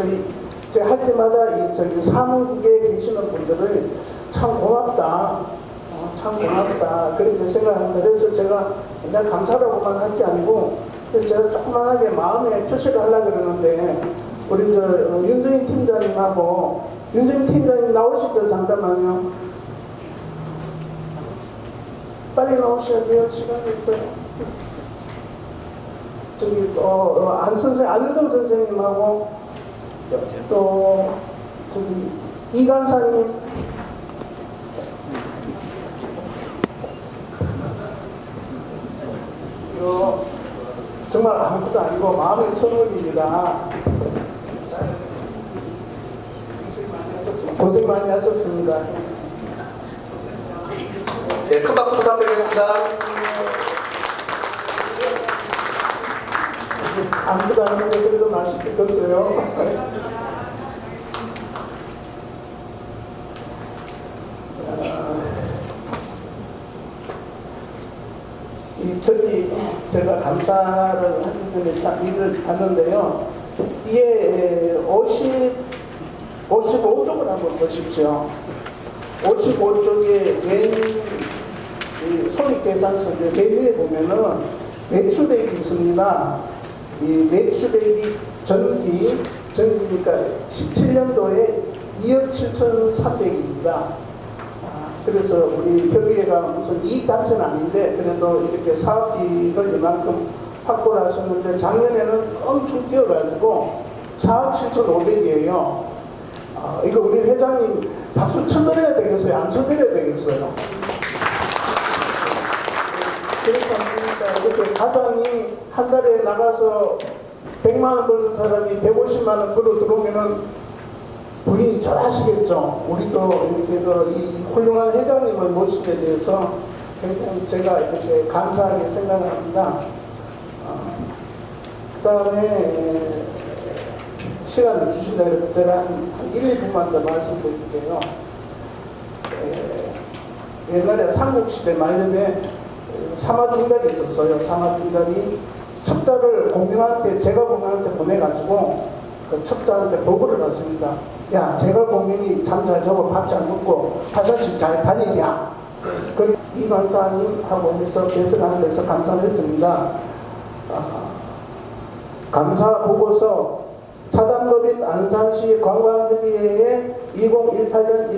제가 할 때마다 저기 사무국에 계시는 분들을 참 고맙다. 참 고맙다 그렇게 생각합니다. 그래서 제가 맨날 감사라고만 할 게 아니고 제가 조그만하게 마음에 표시를 하려고 그러는데 우리 윤정인 팀장님하고 윤정인 팀장님 나오시죠. 잠깐만요. 빨리 나오셔야 돼요. 시간이 있어요. 저기 또 안일동 선생님하고 또 저기 이간사님 정말 아무것도 아니고 마음의 선물입니다. 자, 고생 많이 하셨습니다. 네, 큰 박수 부탁드리겠습니다. 아무것도 아닌데 그래도 맛있게 떴어요. 저기 제가 감사를 하기 전에 일을 봤는데요. 이게 55쪽을 한번 보십시오. 55쪽에 왼 손익계산서 맨 위에 보면은 매출액이 있습니다. 이 매출액이 전기니까 17년도에 2억 7,300입니다. 그래서 우리 협의회가 무슨 이익단체는 아닌데 그래도 이렇게 사업비를 이만큼 확보를 하셨는데 작년에는 엄청 뛰어가지고 4억 7,500이에요. 이거 우리 회장님 박수 쳐드려야 되겠어요? 안 쳐드려야 되겠어요? 그러니까 이렇게 가장이 한 달에 나가서 100만 원 벌는 사람이 150만 원 벌어 들어오면은 부인이 절하시겠죠. 우리도 이렇게 이 훌륭한 회장님을 모시게 돼서 굉장히 제가 이렇게 감사하게 생각합니다. 그 다음에 시간을 주시다 이럴 때가 한 1, 2분만 더 말씀드릴게요. 옛날에 삼국시대 말년에 사마중달이 있었어요. 사마중달이 첩자를 제가 공명한테 보내가지고 그 첩자한테 보고를 받습니다. 야, 제가 공명이 잠잘 자고 밥 잘 먹고 화장실 잘 다니냐? 그 이 간사님하고 해서 개설하는 데서 감사를 했습니다. 감사 보고서 사단법인 안산시 관광협의회에 2018년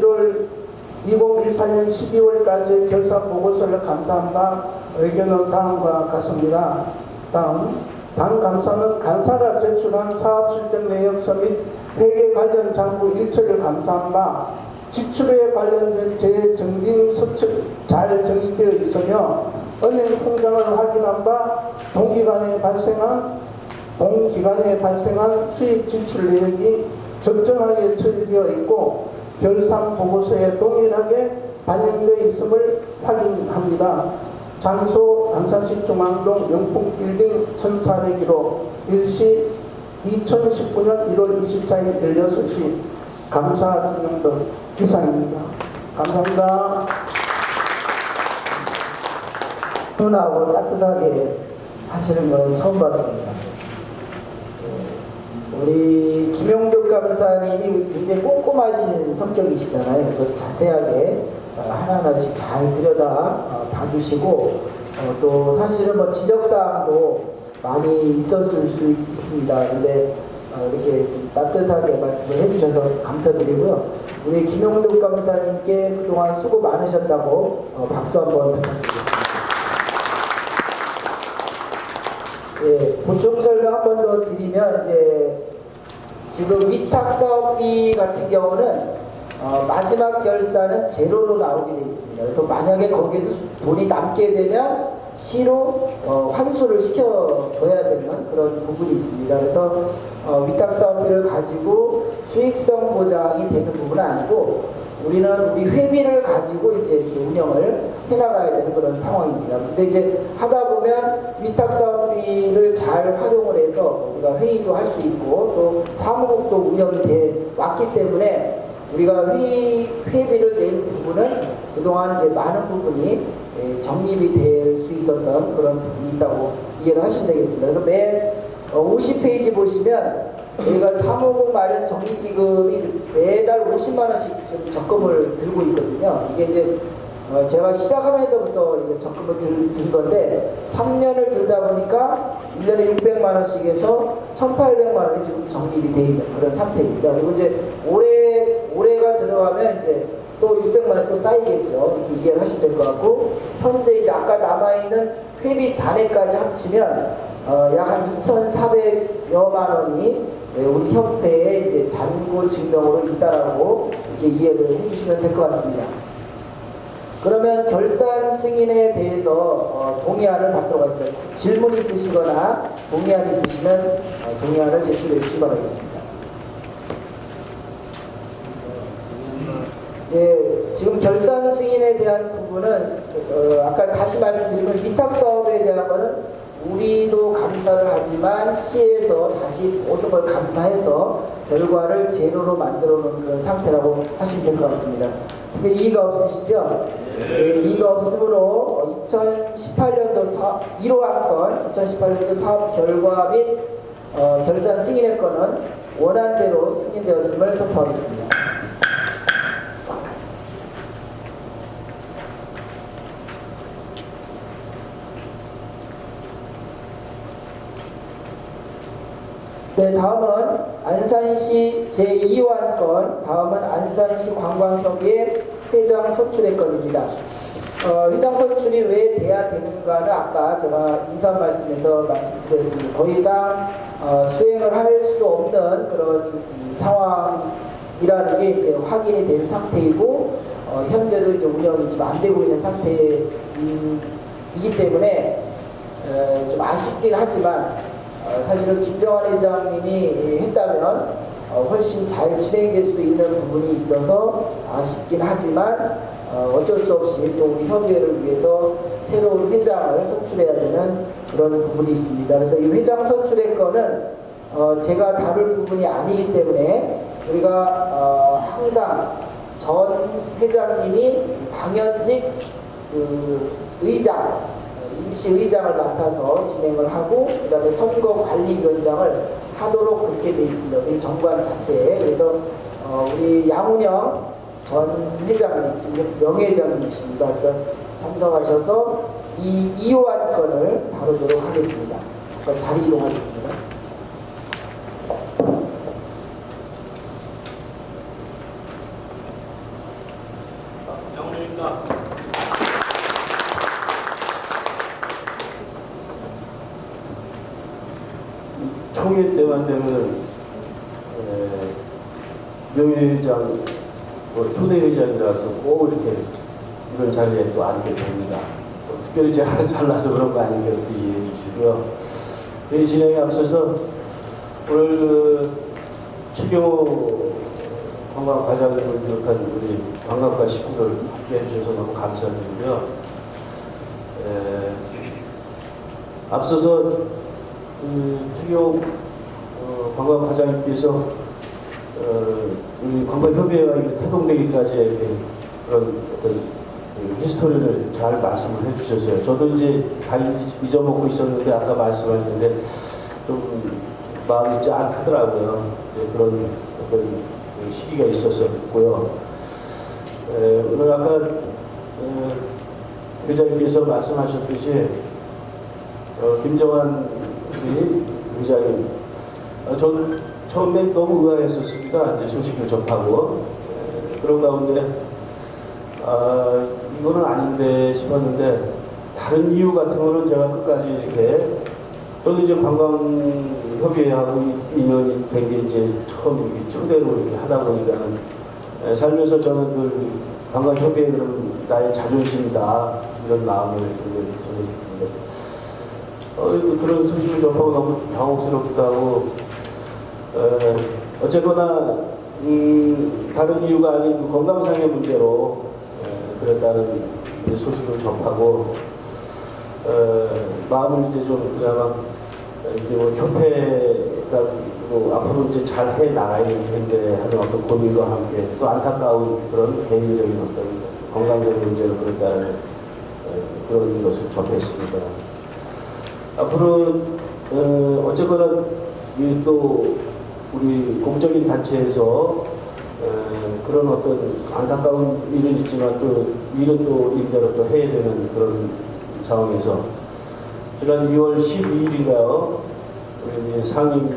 12월까지 결산 보고서를 감사한 바 의견은 다음과 같습니다. 다음, 당 감사는 간사가 제출한 사업실적 내역서 및 회계 관련 장부 일처를 감사한 바 지출에 관련된 재정빈 서측 잘 정리되어 있으며 은행 통장을 확인한 바 동기간에 발생한 수익 지출 내역이 적정하게 처리되어 있고 결산 보고서에 동일하게 반영되어 있음을 확인합니다. 장소 안산시 중앙동 영풍빌딩 1401호 일시 2019년 1월 24일 16시 감사 증명등 이상입니다. 감사합니다. 훈훈하고 따뜻하게 하시는 건 처음 봤습니다. 우리 김용덕 감사님이 굉장히 꼼꼼하신 성격이시잖아요. 그래서 자세하게 하나하나씩 잘 들여다 봐주시고 또 사실은 뭐 지적사항도 많이 있었을 수 있습니다. 근데 이렇게 따뜻하게 말씀을 해주셔서 감사드리고요. 우리 김용덕 감사님께 그동안 수고 많으셨다고 박수 한번 부탁드리겠습니다. 예, 보충 설명 한 번 더 드리면 이제 지금 위탁 사업비 같은 경우는 마지막 결산은 제로로 나오게 되어 있습니다. 그래서 만약에 거기에서 돈이 남게 되면 시로 환수를 시켜줘야 되는 그런 부분이 있습니다. 그래서 위탁 사업비를 가지고 수익성 보장이 되는 부분은 아니고 우리는 우리 회비를 가지고 이제 이렇게 운영을 해나가야 되는 그런 상황입니다. 근데 이제 하다 보면 위탁 사업비를 잘 활용을 해서 우리가 회의도 할 수 있고 또 사무국도 운영이 돼 왔기 때문에 우리가 회비를 낸 부분은 그동안 이제 많은 부분이 적립이 될 수 있었던 그런 부분이 있다고 이해를 하시면 되겠습니다. 그래서 맨 50페이지 보시면 저희가 사무국 마련 적립기금이 매달 50만 원씩 지금 적금을 들고 있거든요. 이게 이제 제가 시작하면서부터 이제 적금을 든 건데 3년을 들다 보니까 1년에 600만 원씩 해서 1,800만 원이 지금 적립이 되어 있는 그런 상태입니다. 그리고 이제 올해가 들어가면 이제 또 600만 원 또 쌓이겠죠. 이렇게 이해를 하시면 될 것 같고 현재 이제 아까 남아있는 회비 잔액까지 합치면 약 한 2,400여만 원이 우리 협회에 이제 잔고 증명으로 있다라고 이렇게 이해를 해주시면 될 것 같습니다. 그러면 결산 승인에 대해서 동의안을 받도록 하겠습니다. 질문 있으시거나 동의안 있으시면 동의안을 제출해 주시기 바라겠습니다. 예, 지금 결산 승인에 대한 부분은 아까 다시 말씀드리면 위탁 사업에 대한 거는 우리도 감사를 하지만 시에서 다시 모든 걸 감사해서 결과를 제로로 만들어 놓은 그런 상태라고 하시면 될 것 같습니다. 특별히 이의가 없으시죠? 예, 이의가 없으므로 2018년도 1호 건 2018년도 사업 결과 및 결산 승인의 건은 원안대로 승인되었음을 선포하겠습니다. 네, 다음은 안산시 제2호안 건, 다음은 안산시 관광협의회 회장 선출의 건입니다. 회장 선출이 왜 돼야 되는가는 아까 제가 인사 말씀에서 말씀드렸습니다. 더 이상 수행을 할 수 없는 그런 상황이라는 게 이제 확인이 된 상태이고, 현재도 이제 운영이 지금 안 되고 있는 상태이기 때문에 좀 아쉽긴 하지만 사실은 김정환 회장님이 했다면 훨씬 잘 진행될 수도 있는 부분이 있어서 아쉽긴 하지만 어쩔 수 없이 또 우리 협의회를 위해서 새로운 회장을 선출해야 되는 그런 부분이 있습니다. 그래서 이 회장 선출의 건은 제가 다룰 부분이 아니기 때문에 우리가 항상 전 회장님이 방현직 의장 임시의장을 맡아서 진행을 하고 그 다음에 선거관리위원장을 하도록 그렇게 돼 있습니다. 우리 정관 자체에. 그래서 우리 양운영 전 회장님, 명예회장님이십니다. 그래서 참석하셔서 이 2호안 건을 다루도록 하겠습니다. 자리 이동하겠습니다. 양운영입니다. 총회 때만 되면 명예회장, 초대회장이라서 꼭 이렇게 이런 자리에 또 앉게 됩니다. 특별히 제가 잘나서 그런 거 아니니까 이해해 주시고요. 이 진행에 앞서서 오늘 최경호 관광과장을 비롯한 우리 관광과 식구들 함께 해주셔서 너무 감사드리고요. 앞서서 최경호 관광과장님께서 우리 관광협의회가 태동되기까지의 그런 어떤 히스토리를 잘 말씀을 해주셨어요. 저도 이제 다 잊어먹고 있었는데 아까 말씀할 텐데 좀 마음이 짠하더라고요. 그런 어떤 시기가 있었고요. 오늘 아까 회장님께서 말씀하셨듯이 김정환 회장님, 저는 처음에 너무 의아했었습니다. 이제 소식을 접하고 그런 가운데 이거는 아닌데 싶었는데 다른 이유 같은 거는 제가 끝까지 이렇게 저도 이제 관광협의회하고 인연이 된 게 이제 처음 이렇게 초대로 이렇게 하다 보니까는 살면서 저는 그 관광협의회는 나의 자존심이다 이런 마음을 저는 그런 소식을 접하고 너무 당혹스럽기도 하고 어쨌거나 다른 이유가 아닌 그 건강상의 문제로 그랬다는 소식을 접하고 마음을 이제 좀 그나마 이제 뭐 협회가 뭐 앞으로 이제 잘 해 나가야 될 텐데 하는 어떤 고민과 함께 또 안타까운 그런 개인적인 어떤 건강적인 문제로 그랬다는 그런 것을 접했습니다. 앞으로 어쨌거나 또 우리 공적인 단체에서 그런 어떤 안타까운 일은 있지만 또 일은 또 일대로 또 해야 되는 그런 상황에서 지난 2월 12일인가요? 우리 이제 상임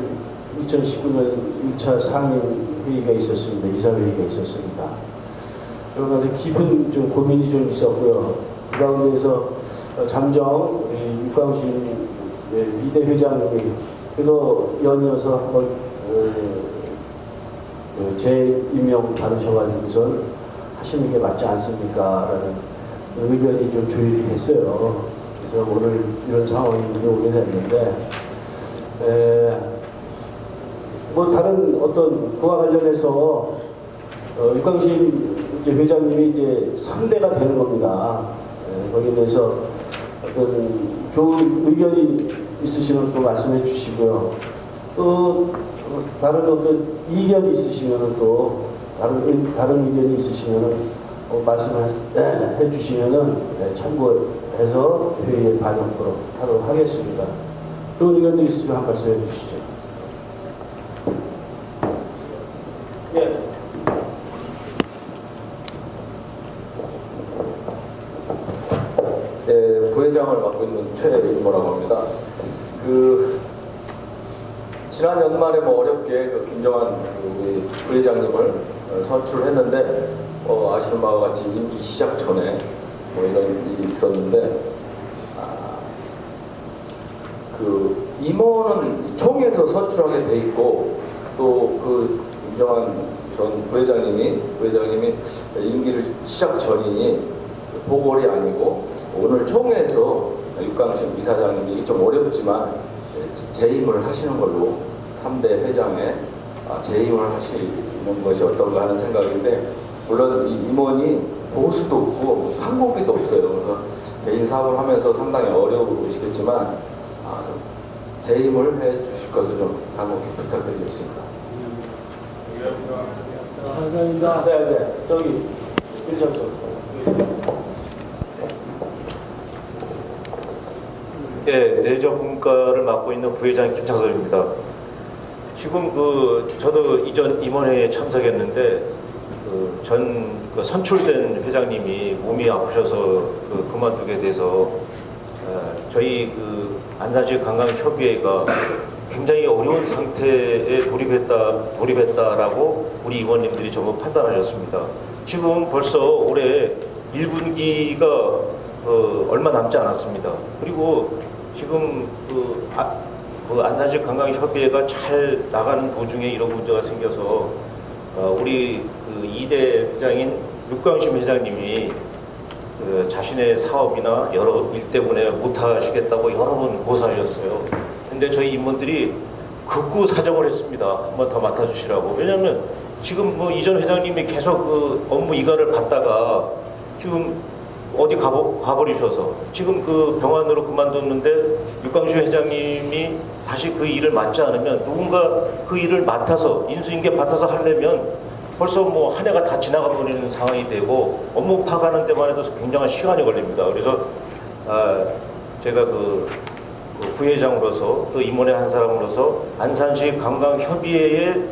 2019년 1차 상임 회의가 있었습니다. 이사회의가 있었습니다. 그런데 깊은 좀 고민이 좀 있었고요. 그 가운데에서 잠정 우리 육광신 이대 회장님이 그거 연이어서 한번 재임명 받으셔가지고선 하시는 게 맞지 않습니까? 라는 의견이 좀 조율이 됐어요. 그래서 오늘 이런 상황이 이제 오게 됐는데, 뭐 다른 어떤 그와 관련해서 육광신 이제 회장님이 이제 3대가 되는 겁니다. 거기에 대해서 어떤 좋은 의견이 있으시면 또 말씀해 주시고요. 또 다른 어떤 이견이 있으시면 또 다른 의견이 있으시면 말씀해 주시면은 참고해서 회의에 반영토록 하도록 하겠습니다. 또 의견들이 있으면 한 말씀 해 주시죠. 예. 네, 부회장을 맡고 있는 최임모라고 합니다. 지난 연말에 뭐 어렵게 김정한 우리 부회장님을 선출했는데 아시는 바와 같이 임기 시작 전에 뭐 이런 일이 있었는데 임원은 총회에서 선출하게 돼 있고 또 김정한 전 부회장님이 임기를 시작 전이니 보궐이 아니고 오늘 총회에서 육광신 이사장님이 좀 어렵지만 재임을 하시는 걸로 3대 회장에 재임을 하시는 것이 어떤가 하는 생각인데 물론 이 임원이 보수도 없고 항공기도 없어요. 그래서 개인 사업을 하면서 상당히 어려우시겠지만 재임을 해 주실 것을 좀 간곡히 부탁드리겠습니다. 감사합니다. 네. 저기 일정서. 네, 내적 분과를 맡고 있는 부회장 김창섭입니다. 지금 저도 이전 임원회에 참석했는데 전 선출된 회장님이 몸이 아프셔서 그만두게 돼서 저희 안산시 관광협의회가 굉장히 어려운 상태에 돌입했다라고 우리 임원님들이 전부 판단하셨습니다. 지금 벌써 올해 1분기가 얼마 남지 않았습니다. 그리고 지금 안산시 관광협의회가 잘 나가는 도중에 이런 문제가 생겨서 우리 2대 회장인 육광신 회장님이 자신의 사업이나 여러 일 때문에 못하시겠다고 여러 번 고사하셨어요. 근데 저희 임원들이 극구 사정을 했습니다. 한 번 더 맡아주시라고. 왜냐하면 지금 이전 회장님이 계속 업무 이관을 받다가 지금 어디 가버리셔서 지금 병원으로 그만뒀는데 육광신 회장님이 다시 그 일을 맡지 않으면 누군가 그 일을 맡아서 인수인계 맡아서 하려면 벌써 한 해가 다 지나가 버리는 상황이 되고 업무 파악하는 데만 해도 굉장한 시간이 걸립니다. 그래서 제가 부회장으로서 또 임원회 한 사람으로서 안산시 관광협의회의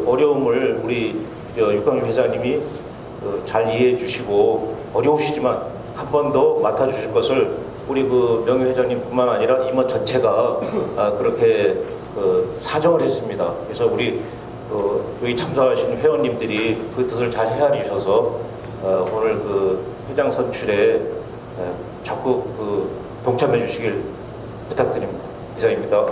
어려움을 우리 육광신 회장님이 잘 이해해 주시고 어려우시지만 한 번 더 맡아주실 것을 우리 명예회장님뿐만 아니라 임원 전체가 그렇게 사정을 했습니다. 그래서 우리 여기 참석하신 회원님들이 그 뜻을 잘 헤아리셔서 오늘 회장 선출에 적극 동참해 주시길 부탁드립니다. 이상입니다.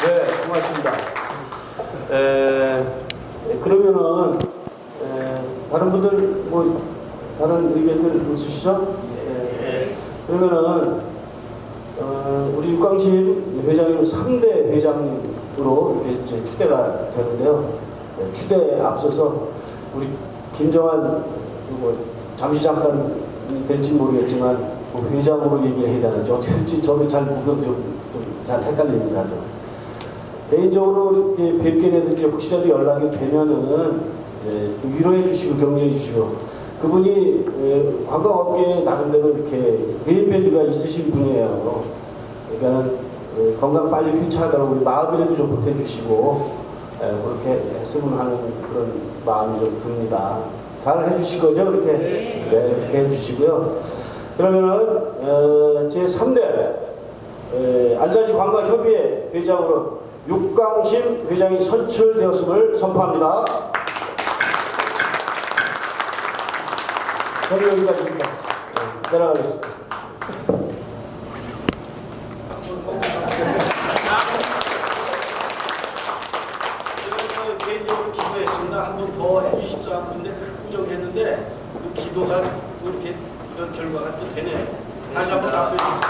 네, 고맙습니다. 그러면은 다른 분들 다른 의견들 있으시죠? 그러면은 우리 육광신 회장님 3대 회장으로 이제 추대가 되는데요. 추대에 앞서서 우리 김정한 잠시 잠깐 될지 모르겠지만 회장으로 얘기해야 되는지 어떻게 저도 잘 헷갈립니다. 개인적으로 뵙게 되든지 혹시라도 연락이 되면은 위로해 주시고 격려해 주시고 그분이 관광업계에 나름대로 이렇게 네임밸류가 있으신 분이에요. 그러니까는 건강 빨리 괜찮아더라고 마음이라도 좀 보태주시고 그렇게 했으면 하는 그런 마음이 좀 듭니다. 잘 해주실 거죠? 이렇게 네, 이렇게 해주시고요. 그러면은 제 3대 안산시 관광협의회 회장으로 육광신 회장이 선출되었음을 선포합니다. 저는 여기까지입니다. 내려가겠습니다. 개인적으로 기도했습니다. 기도하다가 한 번 더 해주십사 하고 근데 부정했는데 그 기도가 또 이렇게 이런 결과가 또 되네요. 다시 한번 박수 주세요.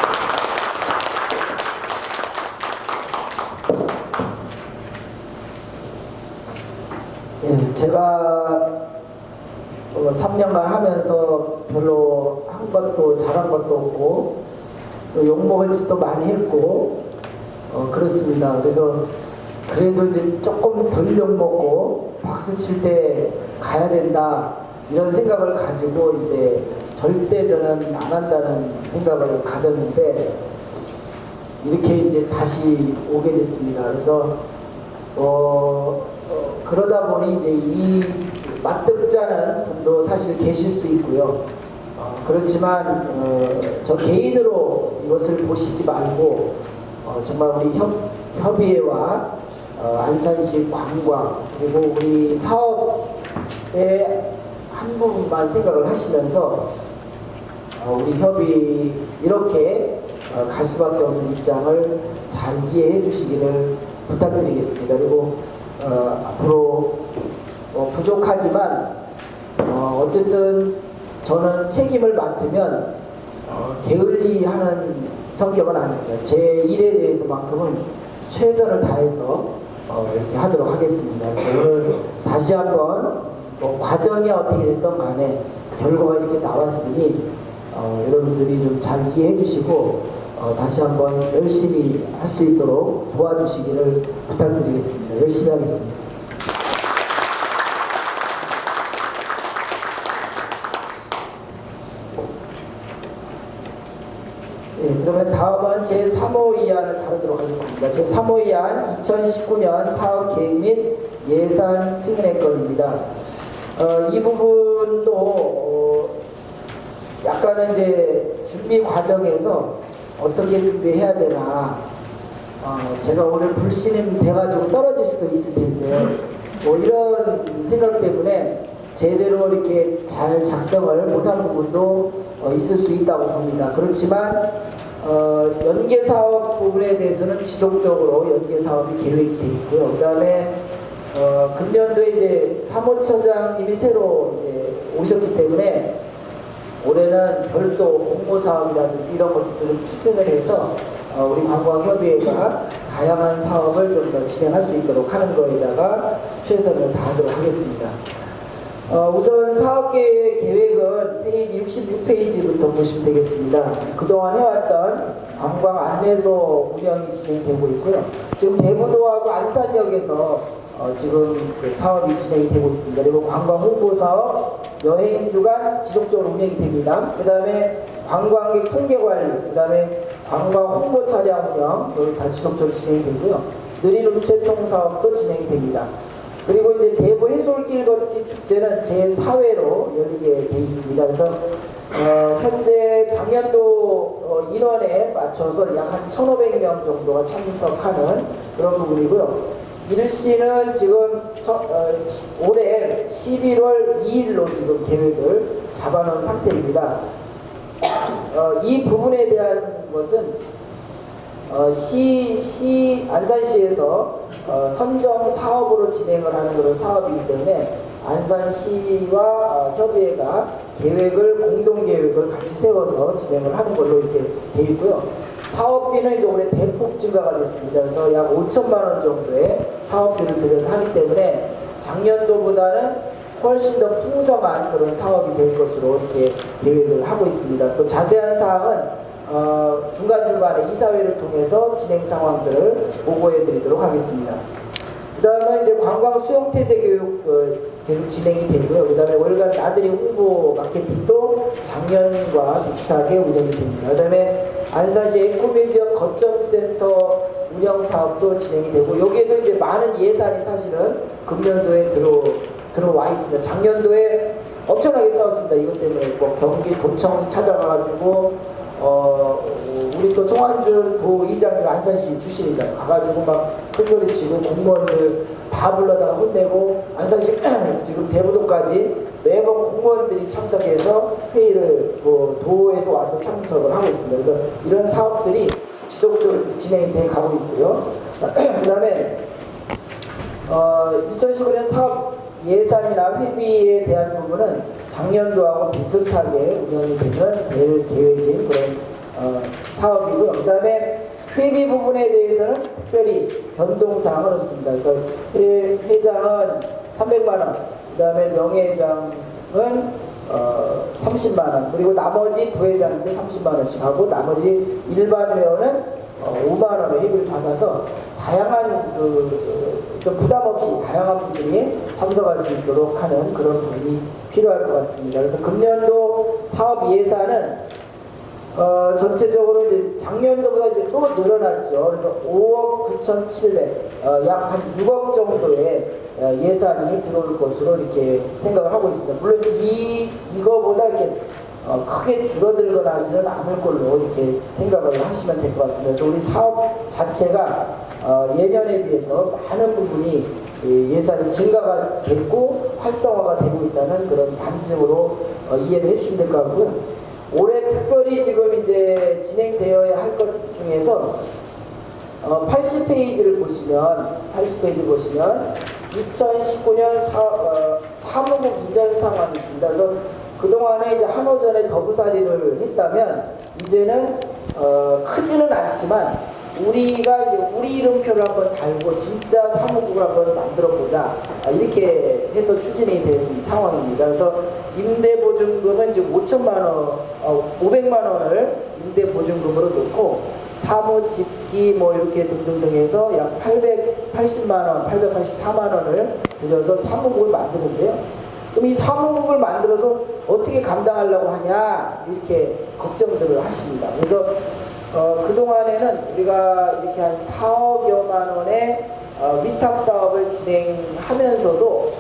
예, 제가 3년간 하면서 별로 한 것도 잘한 것도 없고 또 욕먹을 짓도 많이 했고 그렇습니다. 그래서 그래도 이제 조금 덜 욕먹고 박수 칠 때 가야 된다 이런 생각을 가지고 이제 절대 저는 안 한다는 생각을 가졌는데 이렇게 이제 다시 오게 됐습니다. 그래서 그러다 보니 이제 이 맞듣자는 분도 사실 계실 수 있고요. 그렇지만 저 개인으로 이것을 보시지 말고 정말 우리 협의회와 안산시 관광 그리고 우리 사업의 한 부분만 생각을 하시면서 우리 협의 이렇게 갈 수밖에 없는 입장을 잘 이해해 주시기를 부탁드리겠습니다. 그리고 앞으로 부족하지만 어쨌든 저는 책임을 맡으면 게을리하는 성격은 아닙니다. 제 일에 대해서만큼은 최선을 다해서 이렇게 하도록 하겠습니다. 오늘 다시 한번 과정이 어떻게 됐던 간에 결과가 이렇게 나왔으니 여러분들이 좀 잘 이해해 주시고 다시 한번 열심히 할 수 있도록 도와주시기를 부탁드리겠습니다. 열심히 하겠습니다. 네, 그러면 다음은 제3호 이안을 다루도록 하겠습니다. 제3호 이안 2019년 사업계획 및 예산 승인의 건입니다. 이 부분도 약간은 이제 준비 과정에서 어떻게 준비해야 되나 제가 오늘 불신임 돼가지고 떨어질 수도 있을 텐데 뭐 이런 생각 때문에 제대로 이렇게 잘 작성을 못한 부분도 있을 수 있다고 봅니다. 그렇지만 연계사업 부분에 대해서는 지속적으로 연계사업이 계획되어 있고요. 그 다음에 금년도에 이제 사무처장님이 새로 이제 오셨기 때문에 올해는 별도 공모사업이라든지 이런 것들을 추진을 해서 우리 관광협의회가 다양한 사업을 좀 더 진행할 수 있도록 하는 거에다가 최선을 다하도록 하겠습니다. 우선 사업계획은 페이지 66페이지부터 보시면 되겠습니다. 그동안 해왔던 관광 안내소 운영이 진행되고 있고요. 지금 대부도하고 안산역에서 지금 그 사업이 진행이 되고 있습니다. 그리고 관광 홍보 사업, 여행 주간 지속적으로 운영이 됩니다. 그 다음에 관광객 통계 관리, 그 다음에 관광 홍보 차량 운영, 여기 다 지속적으로 진행이 되고요. 느린 우체통 사업도 진행이 됩니다. 그리고 이제 대구 해솔길 걷기 축제는 제4회로 열리게 돼 있습니다. 그래서 현재 작년도 인원에 맞춰서 약 한 1,500명 정도가 참석하는 그런 부분이고요. 일시는 지금 올해 11월 2일로 지금 계획을 잡아놓은 상태입니다. 이 부분에 대한 것은 안산시에서 선정 사업으로 진행을 하는 그런 사업이기 때문에 안산시와 협의회가 공동 계획을 같이 세워서 진행을 하는 걸로 이렇게 되어 있고요. 사업비는 이제 올해 대폭 증가가 됐습니다. 그래서 약 5천만 원 정도의 사업비를 들여서 하기 때문에 작년도보다는 훨씬 더 풍성한 그런 사업이 될 것으로 이렇게 계획을 하고 있습니다. 또 자세한 사항은 중간중간에 이사회를 통해서 진행 상황들을 보고해 드리도록 하겠습니다. 그 다음에 이제 관광 수용태세 교육 계속 진행이 되고요. 그 다음에 월간 나들이 홍보 마케팅도 작년과 비슷하게 운영이 됩니다. 그 다음에 안산시 에코뮤지엄 거점센터 운영 사업도 진행이 되고 여기에도 이제 많은 예산이 사실은 금년도에 들어와 있습니다. 작년도에 엄청나게 싸웠습니다. 이것 때문에 뭐 경기도청 찾아가가지고 우리 또 송한준 도의장님 안산시 출신이잖아요. 가가지고 막 큰소리 치고 공무원들 다 불러다가 혼내고 안산시 지금 대부도까지 매번 공무원들이 참석해서 회의를 도에서 와서 참석을 하고 있습니다. 그래서 이런 사업들이 지속적으로 진행이 돼 가고 있고요. 그 다음에 2019년 사업 예산이나 회비에 대한 부분은 작년도하고 비슷하게 운영이 될 계획인 그런 사업이고요. 그 다음에 회비 부분에 대해서는 특별히 변동사항은 없습니다. 그러니까 회장은 300만 원, 그 다음에 명예회장은 30만 원, 그리고 나머지 부회장도 30만 원씩 하고 나머지 일반 회원은 5만 원의 회비를 받아서 다양한 좀 부담 없이 다양한 분들이 참석할 수 있도록 하는 그런 부분이 필요할 것 같습니다. 그래서 금년도 사업 예산은 전체적으로 이제 작년도보다 이제 또 늘어났죠. 그래서 5억 9,700, 약 한 6억 정도의 예산이 들어올 것으로 이렇게 생각을 하고 있습니다. 물론 이거보다 이렇게 크게 줄어들거나 하지는 않을 걸로 이렇게 생각을 하시면 될 것 같습니다. 그래서 우리 사업 자체가 예년에 비해서 많은 부분이 예산이 증가가 됐고 활성화가 되고 있다는 그런 반증으로 이해를 해주시면 될 것 같고요. 올해 특별히 지금 이제 진행되어야 할 것 중에서 80페이지를 보시면 2019년 사무국 이전 상황이 있습니다. 그래서 그동안에 이제 한오전에 더부살이를 했다면 이제는 크지는 않지만 우리가 이제 우리 이름표를 한번 달고 진짜 사무국을 한번 만들어 보자 이렇게 해서 추진이 된 상황입니다. 그래서 임대보증금은 이제 500만 원을 임대보증금으로 놓고 사무 집기 뭐 이렇게 등등등 해서 약 880만 원, 884만 원을 들여서 사무국을 만드는데요. 그럼 이 사무국을 만들어서 어떻게 감당하려고 하냐 이렇게 걱정들을 하십니다. 그래서 그동안에는 우리가 이렇게 한 4억여만 원의 위탁 사업을 진행하면서도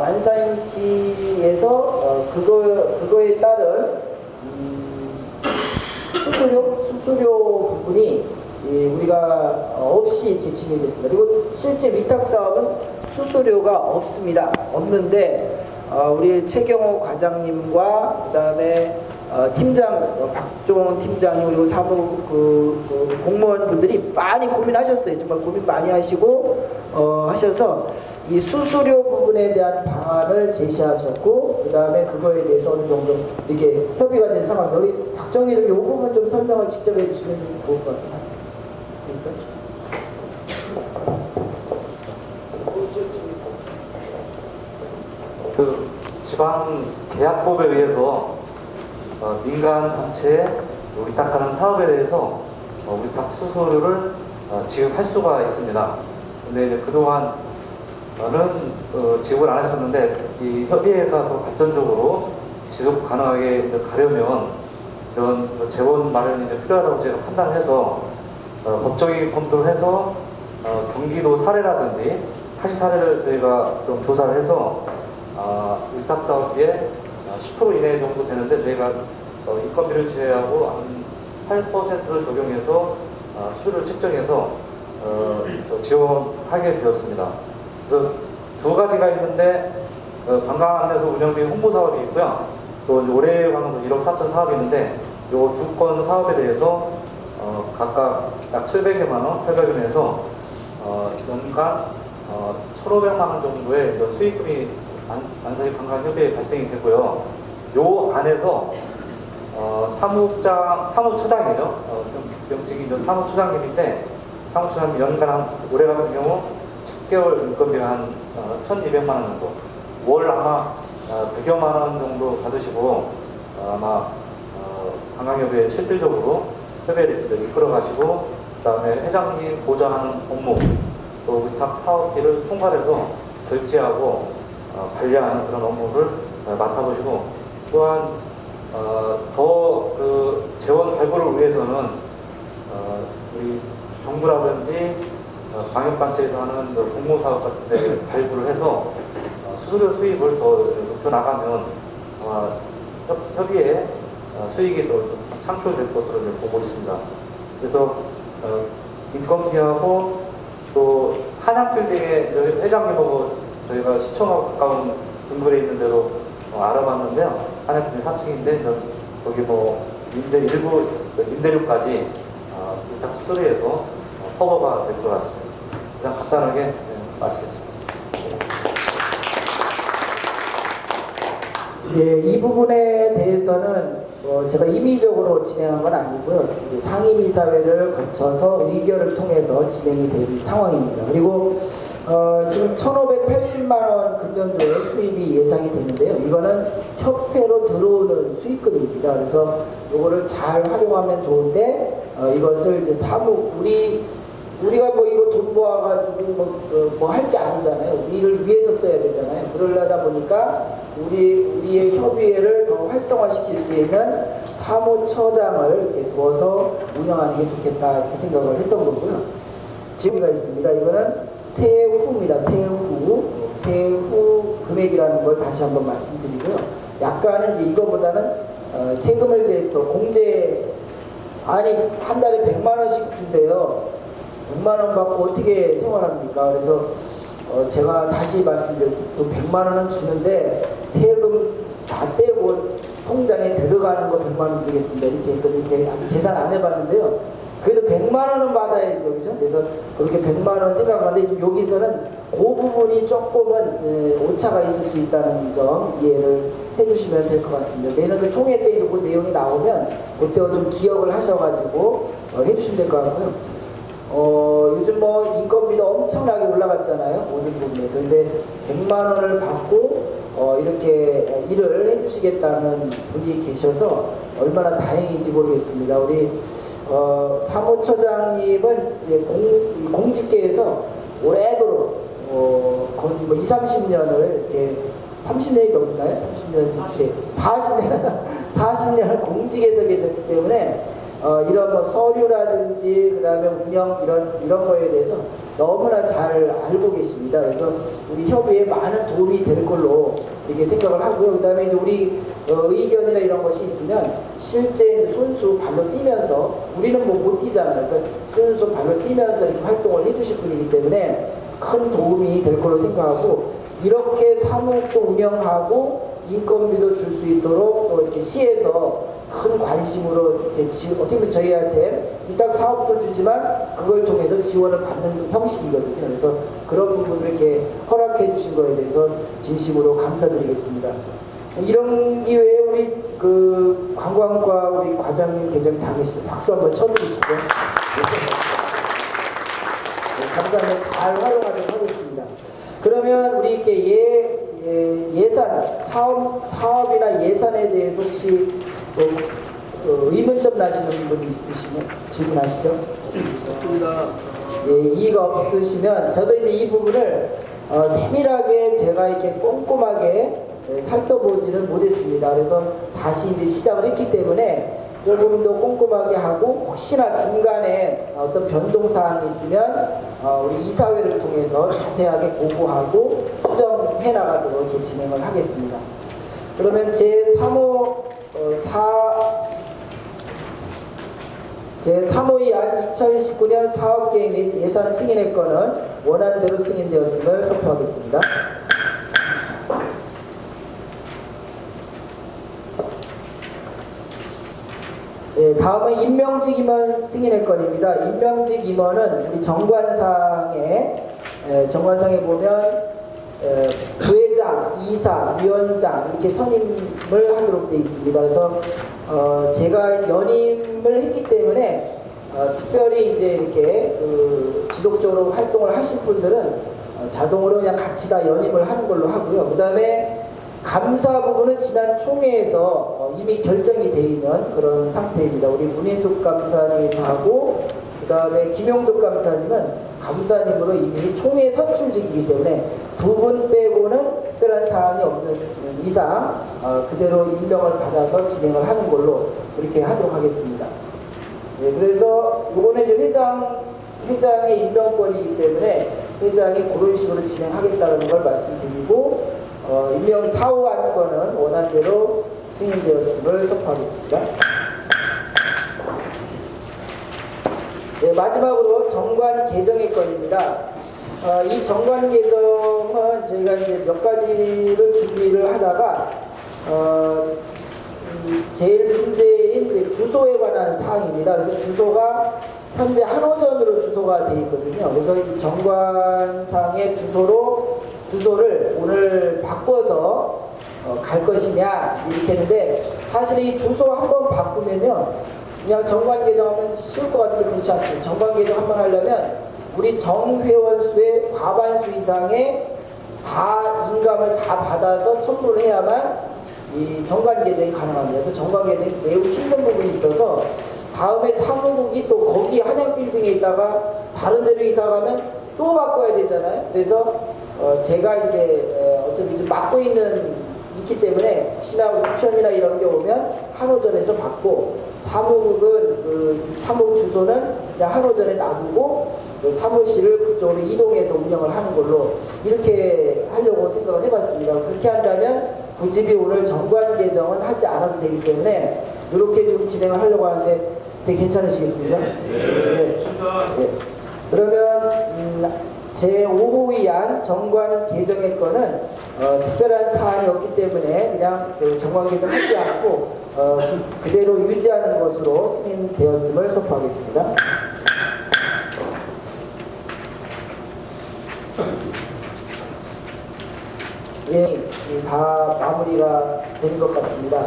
안산시에서 그거에 따른 수수료 부분이 우리가 없이 이렇게 진행이 됐습니다. 그리고 실제 위탁 사업은 수수료가 없는데 우리 최경호 과장님과 그다음에 팀장 박종원 팀장님 그리고 사무 공무원분들이 많이 고민하셨어요. 정말 고민 많이 하시고 하셔서 이 수수료 부분에 대한 방안을 제시하셨고 그다음에 그거에 대해서 어느 정도 이렇게 협의가 된 상황입니다. 우리 박정희는 이 부분 좀 설명을 직접 해주시면 좋을 것 같아요. 그 지방 계약법에 의해서 민간 단체에 위탁하는 사업에 대해서 위탁 수수료를 지급할 수가 있습니다. 근데 이제 그동안은 지급을 안 했었는데 이 협의회가 더 발전적으로 지속 가능하게 가려면 이런 재원 마련이 필요하다고 제가 판단을 해서 법적인 검토를 해서 경기도 사례라든지 타시 사례를 저희가 좀 조사를 해서 위탁 사업비의 10% 이내 정도 되는데 저희가 인건비를 제외하고 한 8%를 적용해서 수수료를 책정해서 지원하게 되었습니다. 그래서 두 가지가 있는데 관광안내소 운영비 홍보 사업이 있고요. 또 올해 관광도 1억 4천 사업이 있는데 이 두 건 사업에 대해서 각각 약 700여만 원, 800원에서 연간 1,500만 원 정도의 수익금이 안산시 관광협의회에 발생이 되고요. 요 안에서 사무처장이죠. 명칭이 사무처장님인데 사무처장님 연간 올해 같은 경우 10개월 인건비가 한 1,200만 원 정도. 월 아마 100여만 원 정도 받으시고 아마 관광협의회 실질적으로 협의회를 이끌어 가시고 그다음에 회장님 보좌하는 업무 또 위탁 사업비를 총괄해서 결제하고 관리하는 그런 업무를 맡아보시고 또한 더 그 재원 발굴을 위해서는 우리 정부라든지 방역단체에서 하는 공모사업 같은 데 발굴을 해서 수수료 수입을 더 높여 나가면 협의에 수익이 더 창출될 것으로 보고 있습니다. 그래서 인건비하고 또 한양빌딩의 회장님하고 저희가 시청하고 가까운 근거리에 있는 대로 알아봤는데요. 한양빌딩 4층인데 거기 뭐 일부 임대료까지 위탁 수수료에서 커버가 될 것 같습니다. 그냥 간단하게 마치겠습니다. 예, 이 부분에 대해서는 제가 임의적으로 진행한 건 아니고요. 상임이사회를 거쳐서 의결을 통해서 진행이 된 상황입니다. 그리고 지금 1,580만 원 금년도에 수입이 예상이 되는데요. 이거는 협회로 들어오는 수익금입니다. 그래서 이거를 잘 활용하면 좋은데 이것을 이제 우리가 뭐 이거 돈 모아가지고 뭐 할 게 아니잖아요. 우리를 위해서 써야 되잖아요. 그러려다 보니까 우리의 협의회를 더 활성화시킬 수 있는 사무처장을 이렇게 두어서 운영하는 게 좋겠다 이렇게 생각을 했던 거고요. 지금가 있습니다. 이거는 세후입니다. 세후 금액이라는 걸 다시 한번 말씀드리고요. 약간은 이제 이거보다는 세금을 이제 또 한 달에 100만 원씩 준대요. 100만 원 받고 어떻게 생활합니까? 그래서 제가 다시 말씀드리면 또 100만 원은 주는데 세금 다 떼고 통장에 들어가는 거 100만 원 드리겠습니다. 이렇게 아직 계산 안 해봤는데요. 그래도 100만 원은 받아야죠, 그죠? 그래서 그렇게 100만 원 생각하는데 여기서는 그 부분이 조금은 오차가 있을 수 있다는 점 이해를 해주시면 될 것 같습니다. 내년도 총회 때 그 내용이 나오면 그때 좀 기억을 하셔가지고 해주시면 될 것 같고요. 요즘 뭐 인건비도 엄청나게 올라갔잖아요. 모든 부분에서. 근데 100만 원을 받고 이렇게 일을 해주시겠다는 분이 계셔서 얼마나 다행인지 모르겠습니다. 우리 사무처장님은 이제 공직계에서 오래도록 거의 뭐 20-30년을 이렇게 30년이 넘나요? 30년, 40년을 공직에서 계셨기 때문에 이런 뭐 서류라든지 그다음에 운영 이런 거에 대해서 너무나 잘 알고 계십니다. 그래서 우리 협의에 많은 도움이 될 걸로 이렇게 생각을 하고요. 그다음에 이제 우리 의견이나 이런 것이 있으면 실제 손수 발로 뛰면서 우리는 뭐 못 뛰잖아요. 그래서 손수 발로 뛰면서 이렇게 활동을 해주실 분이기 때문에 큰 도움이 될 걸로 생각하고 이렇게 사무도 운영하고 인건비도 줄 수 있도록 또 이렇게 시에서 큰 관심으로 이렇게 어떻게 보면 저희한테 일단 사업도 주지만 그걸 통해서 지원을 받는 형식이거든요. 그래서 그런 부분을 이렇게 허락해 주신 거에 대해서 진심으로 감사드리겠습니다. 이런 기회에 우리 그 관광과 우리 과장님, 계장님 다 계시죠. 박수 한번 쳐드리시죠. 네, 감사합니다. 잘 활용하도록 하겠습니다. 그러면 우리 이렇게 예산, 사업이나 예산에 대해서 혹시 의문점 나시는 분이 있으시면 질문하시죠. 없습니다. 예, 이의가 없으시면 저도 이제 이 부분을 세밀하게 제가 이렇게 꼼꼼하게 살펴보지는 못했습니다. 그래서 다시 이제 시작을 했기 때문에 조금 더 꼼꼼하게 하고 혹시나 중간에 어떤 변동 사항이 있으면 우리 이사회를 통해서 자세하게 보고하고 수정해 나가도록 이렇게 진행을 하겠습니다. 그러면 제3호의안 2019년 사업계획 및 예산 승인의 건은 원안대로 승인되었음을 선포하겠습니다. 네, 다음은 임명직 임원 승인의 건입니다. 임명직 임원은 우리 정관상에 보면 부회장, 이사, 위원장 이렇게 선임을 하도록 되어 있습니다. 그래서 제가 연임을 했기 때문에 특별히 이제 이렇게 지속적으로 활동을 하실 분들은 자동으로 그냥 같이 다 연임을 하는 걸로 하고요. 그 다음에 감사 부분은 지난 총회에서 이미 결정이 되어 있는 그런 상태입니다. 우리 문인숙 감사님하고 그 다음에 김용덕 감사님은 감사님으로 이미 총회 선출직이기 때문에 두 분 빼고는 특별한 사항이 없는 이상 그대로 임명을 받아서 진행을 하는 걸로 그렇게 하도록 하겠습니다. 네, 그래서 이거는 이제 회장의 임명권이기 때문에 회장이 그런 식으로 진행하겠다는 걸 말씀드리고 임명 4호 안건은 원안대로 승인되었음을 선포하겠습니다. 네, 마지막으로 정관 개정의 건입니다. 이 정관 개정은 저희가 이제 몇 가지를 준비를 하다가 제일 문제인 주소에 관한 사항입니다. 그래서 주소가 현재 한호전으로 주소가 되어 있거든요. 그래서 이 정관상의 주소를 오늘 바꿔서 갈 것이냐 이렇게 했는데 사실 이 주소 한번 바꾸면요 그냥 정관 개정하면 쉬울 것 같은데 그렇지 않습니다. 정관 개정 한번 하려면 우리 정회원 수의 과반수 이상의 다 인감을 다 받아서 첨부를 해야만 이 정관 개정이 가능합니다. 그래서 정관 개정이 매우 힘든 부분이 있어서 다음에 사무국이 또 거기 한양 빌딩에 있다가 다른 데로 이사 가면 또 바꿔야 되잖아요. 그래서 제가 이제 어차피 좀 맡고 있기 때문에 혹시나 우편이나 이런 게 오면 한호전에서 받고 사무국은 그 사무국 주소는 그냥 한호전에 놔두고 그 사무실을 그쪽으로 이동해서 운영을 하는 걸로 이렇게 하려고 생각을 해봤습니다. 그렇게 한다면 굳이 오늘 정관 개정은 하지 않아도 되기 때문에 이렇게 좀 진행을 하려고 하는데 되게 괜찮으시겠습니까? 네. 그러면 제5호위안 정관 개정의 건은 특별한 사안이 없기 때문에 그냥 그 정관 개정하지 않고 그대로 유지하는 것으로 승인되었음을 선포하겠습니다. 예, 다 마무리가 된 것 같습니다.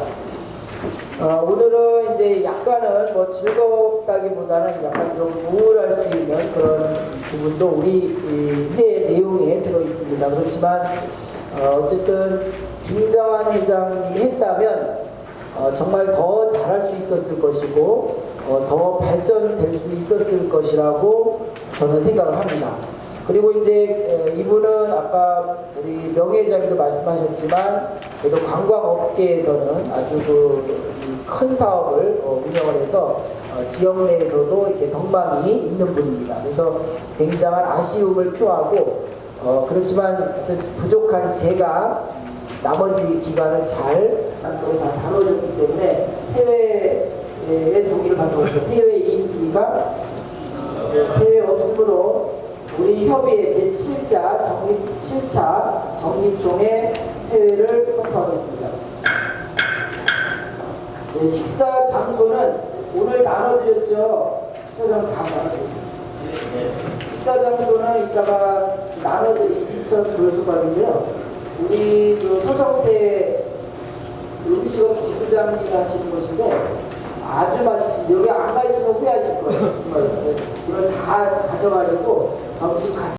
오늘은 이제 약간은 뭐 즐겁다기보다는 약간 좀 우울할 수 있는 그런 부분도 우리 회의 내용에 들어 있습니다. 그렇지만 어쨌든 김정한 회장님이 했다면 정말 더 잘할 수 있었을 것이고 더 발전될 수 있었을 것이라고 저는 생각을 합니다. 그리고 이제 이분은 아까 우리 명 회장님도 말씀하셨지만 그래도 관광업계에서는 아주 큰 사업을 운영을 해서 지역 내에서도 이렇게 덕망이 있는 분입니다. 그래서 굉장한 아쉬움을 표하고 그렇지만 부족한 제가 나머지 기간을 잘 거의 다 다뤄줬기 때문에 해외에 동의를 받고 있고 해외에 있으니까 해외 없으므로 우리 협의회 제7차 정리총회 회의를 선포하겠습니다. 네, 식사 장소는 오늘 나눠드렸죠. 식사 장소 다 나눠드렸죠. 식사 장소는 이따가 나눠드린 인천 도서관인데요. 우리 서성태 음식업 지부장님이 하시는 곳인데 아주 맛있습니다. 여기 안 가시면 후회하실 거예요. 이걸 다 가셔가지고 점심 같이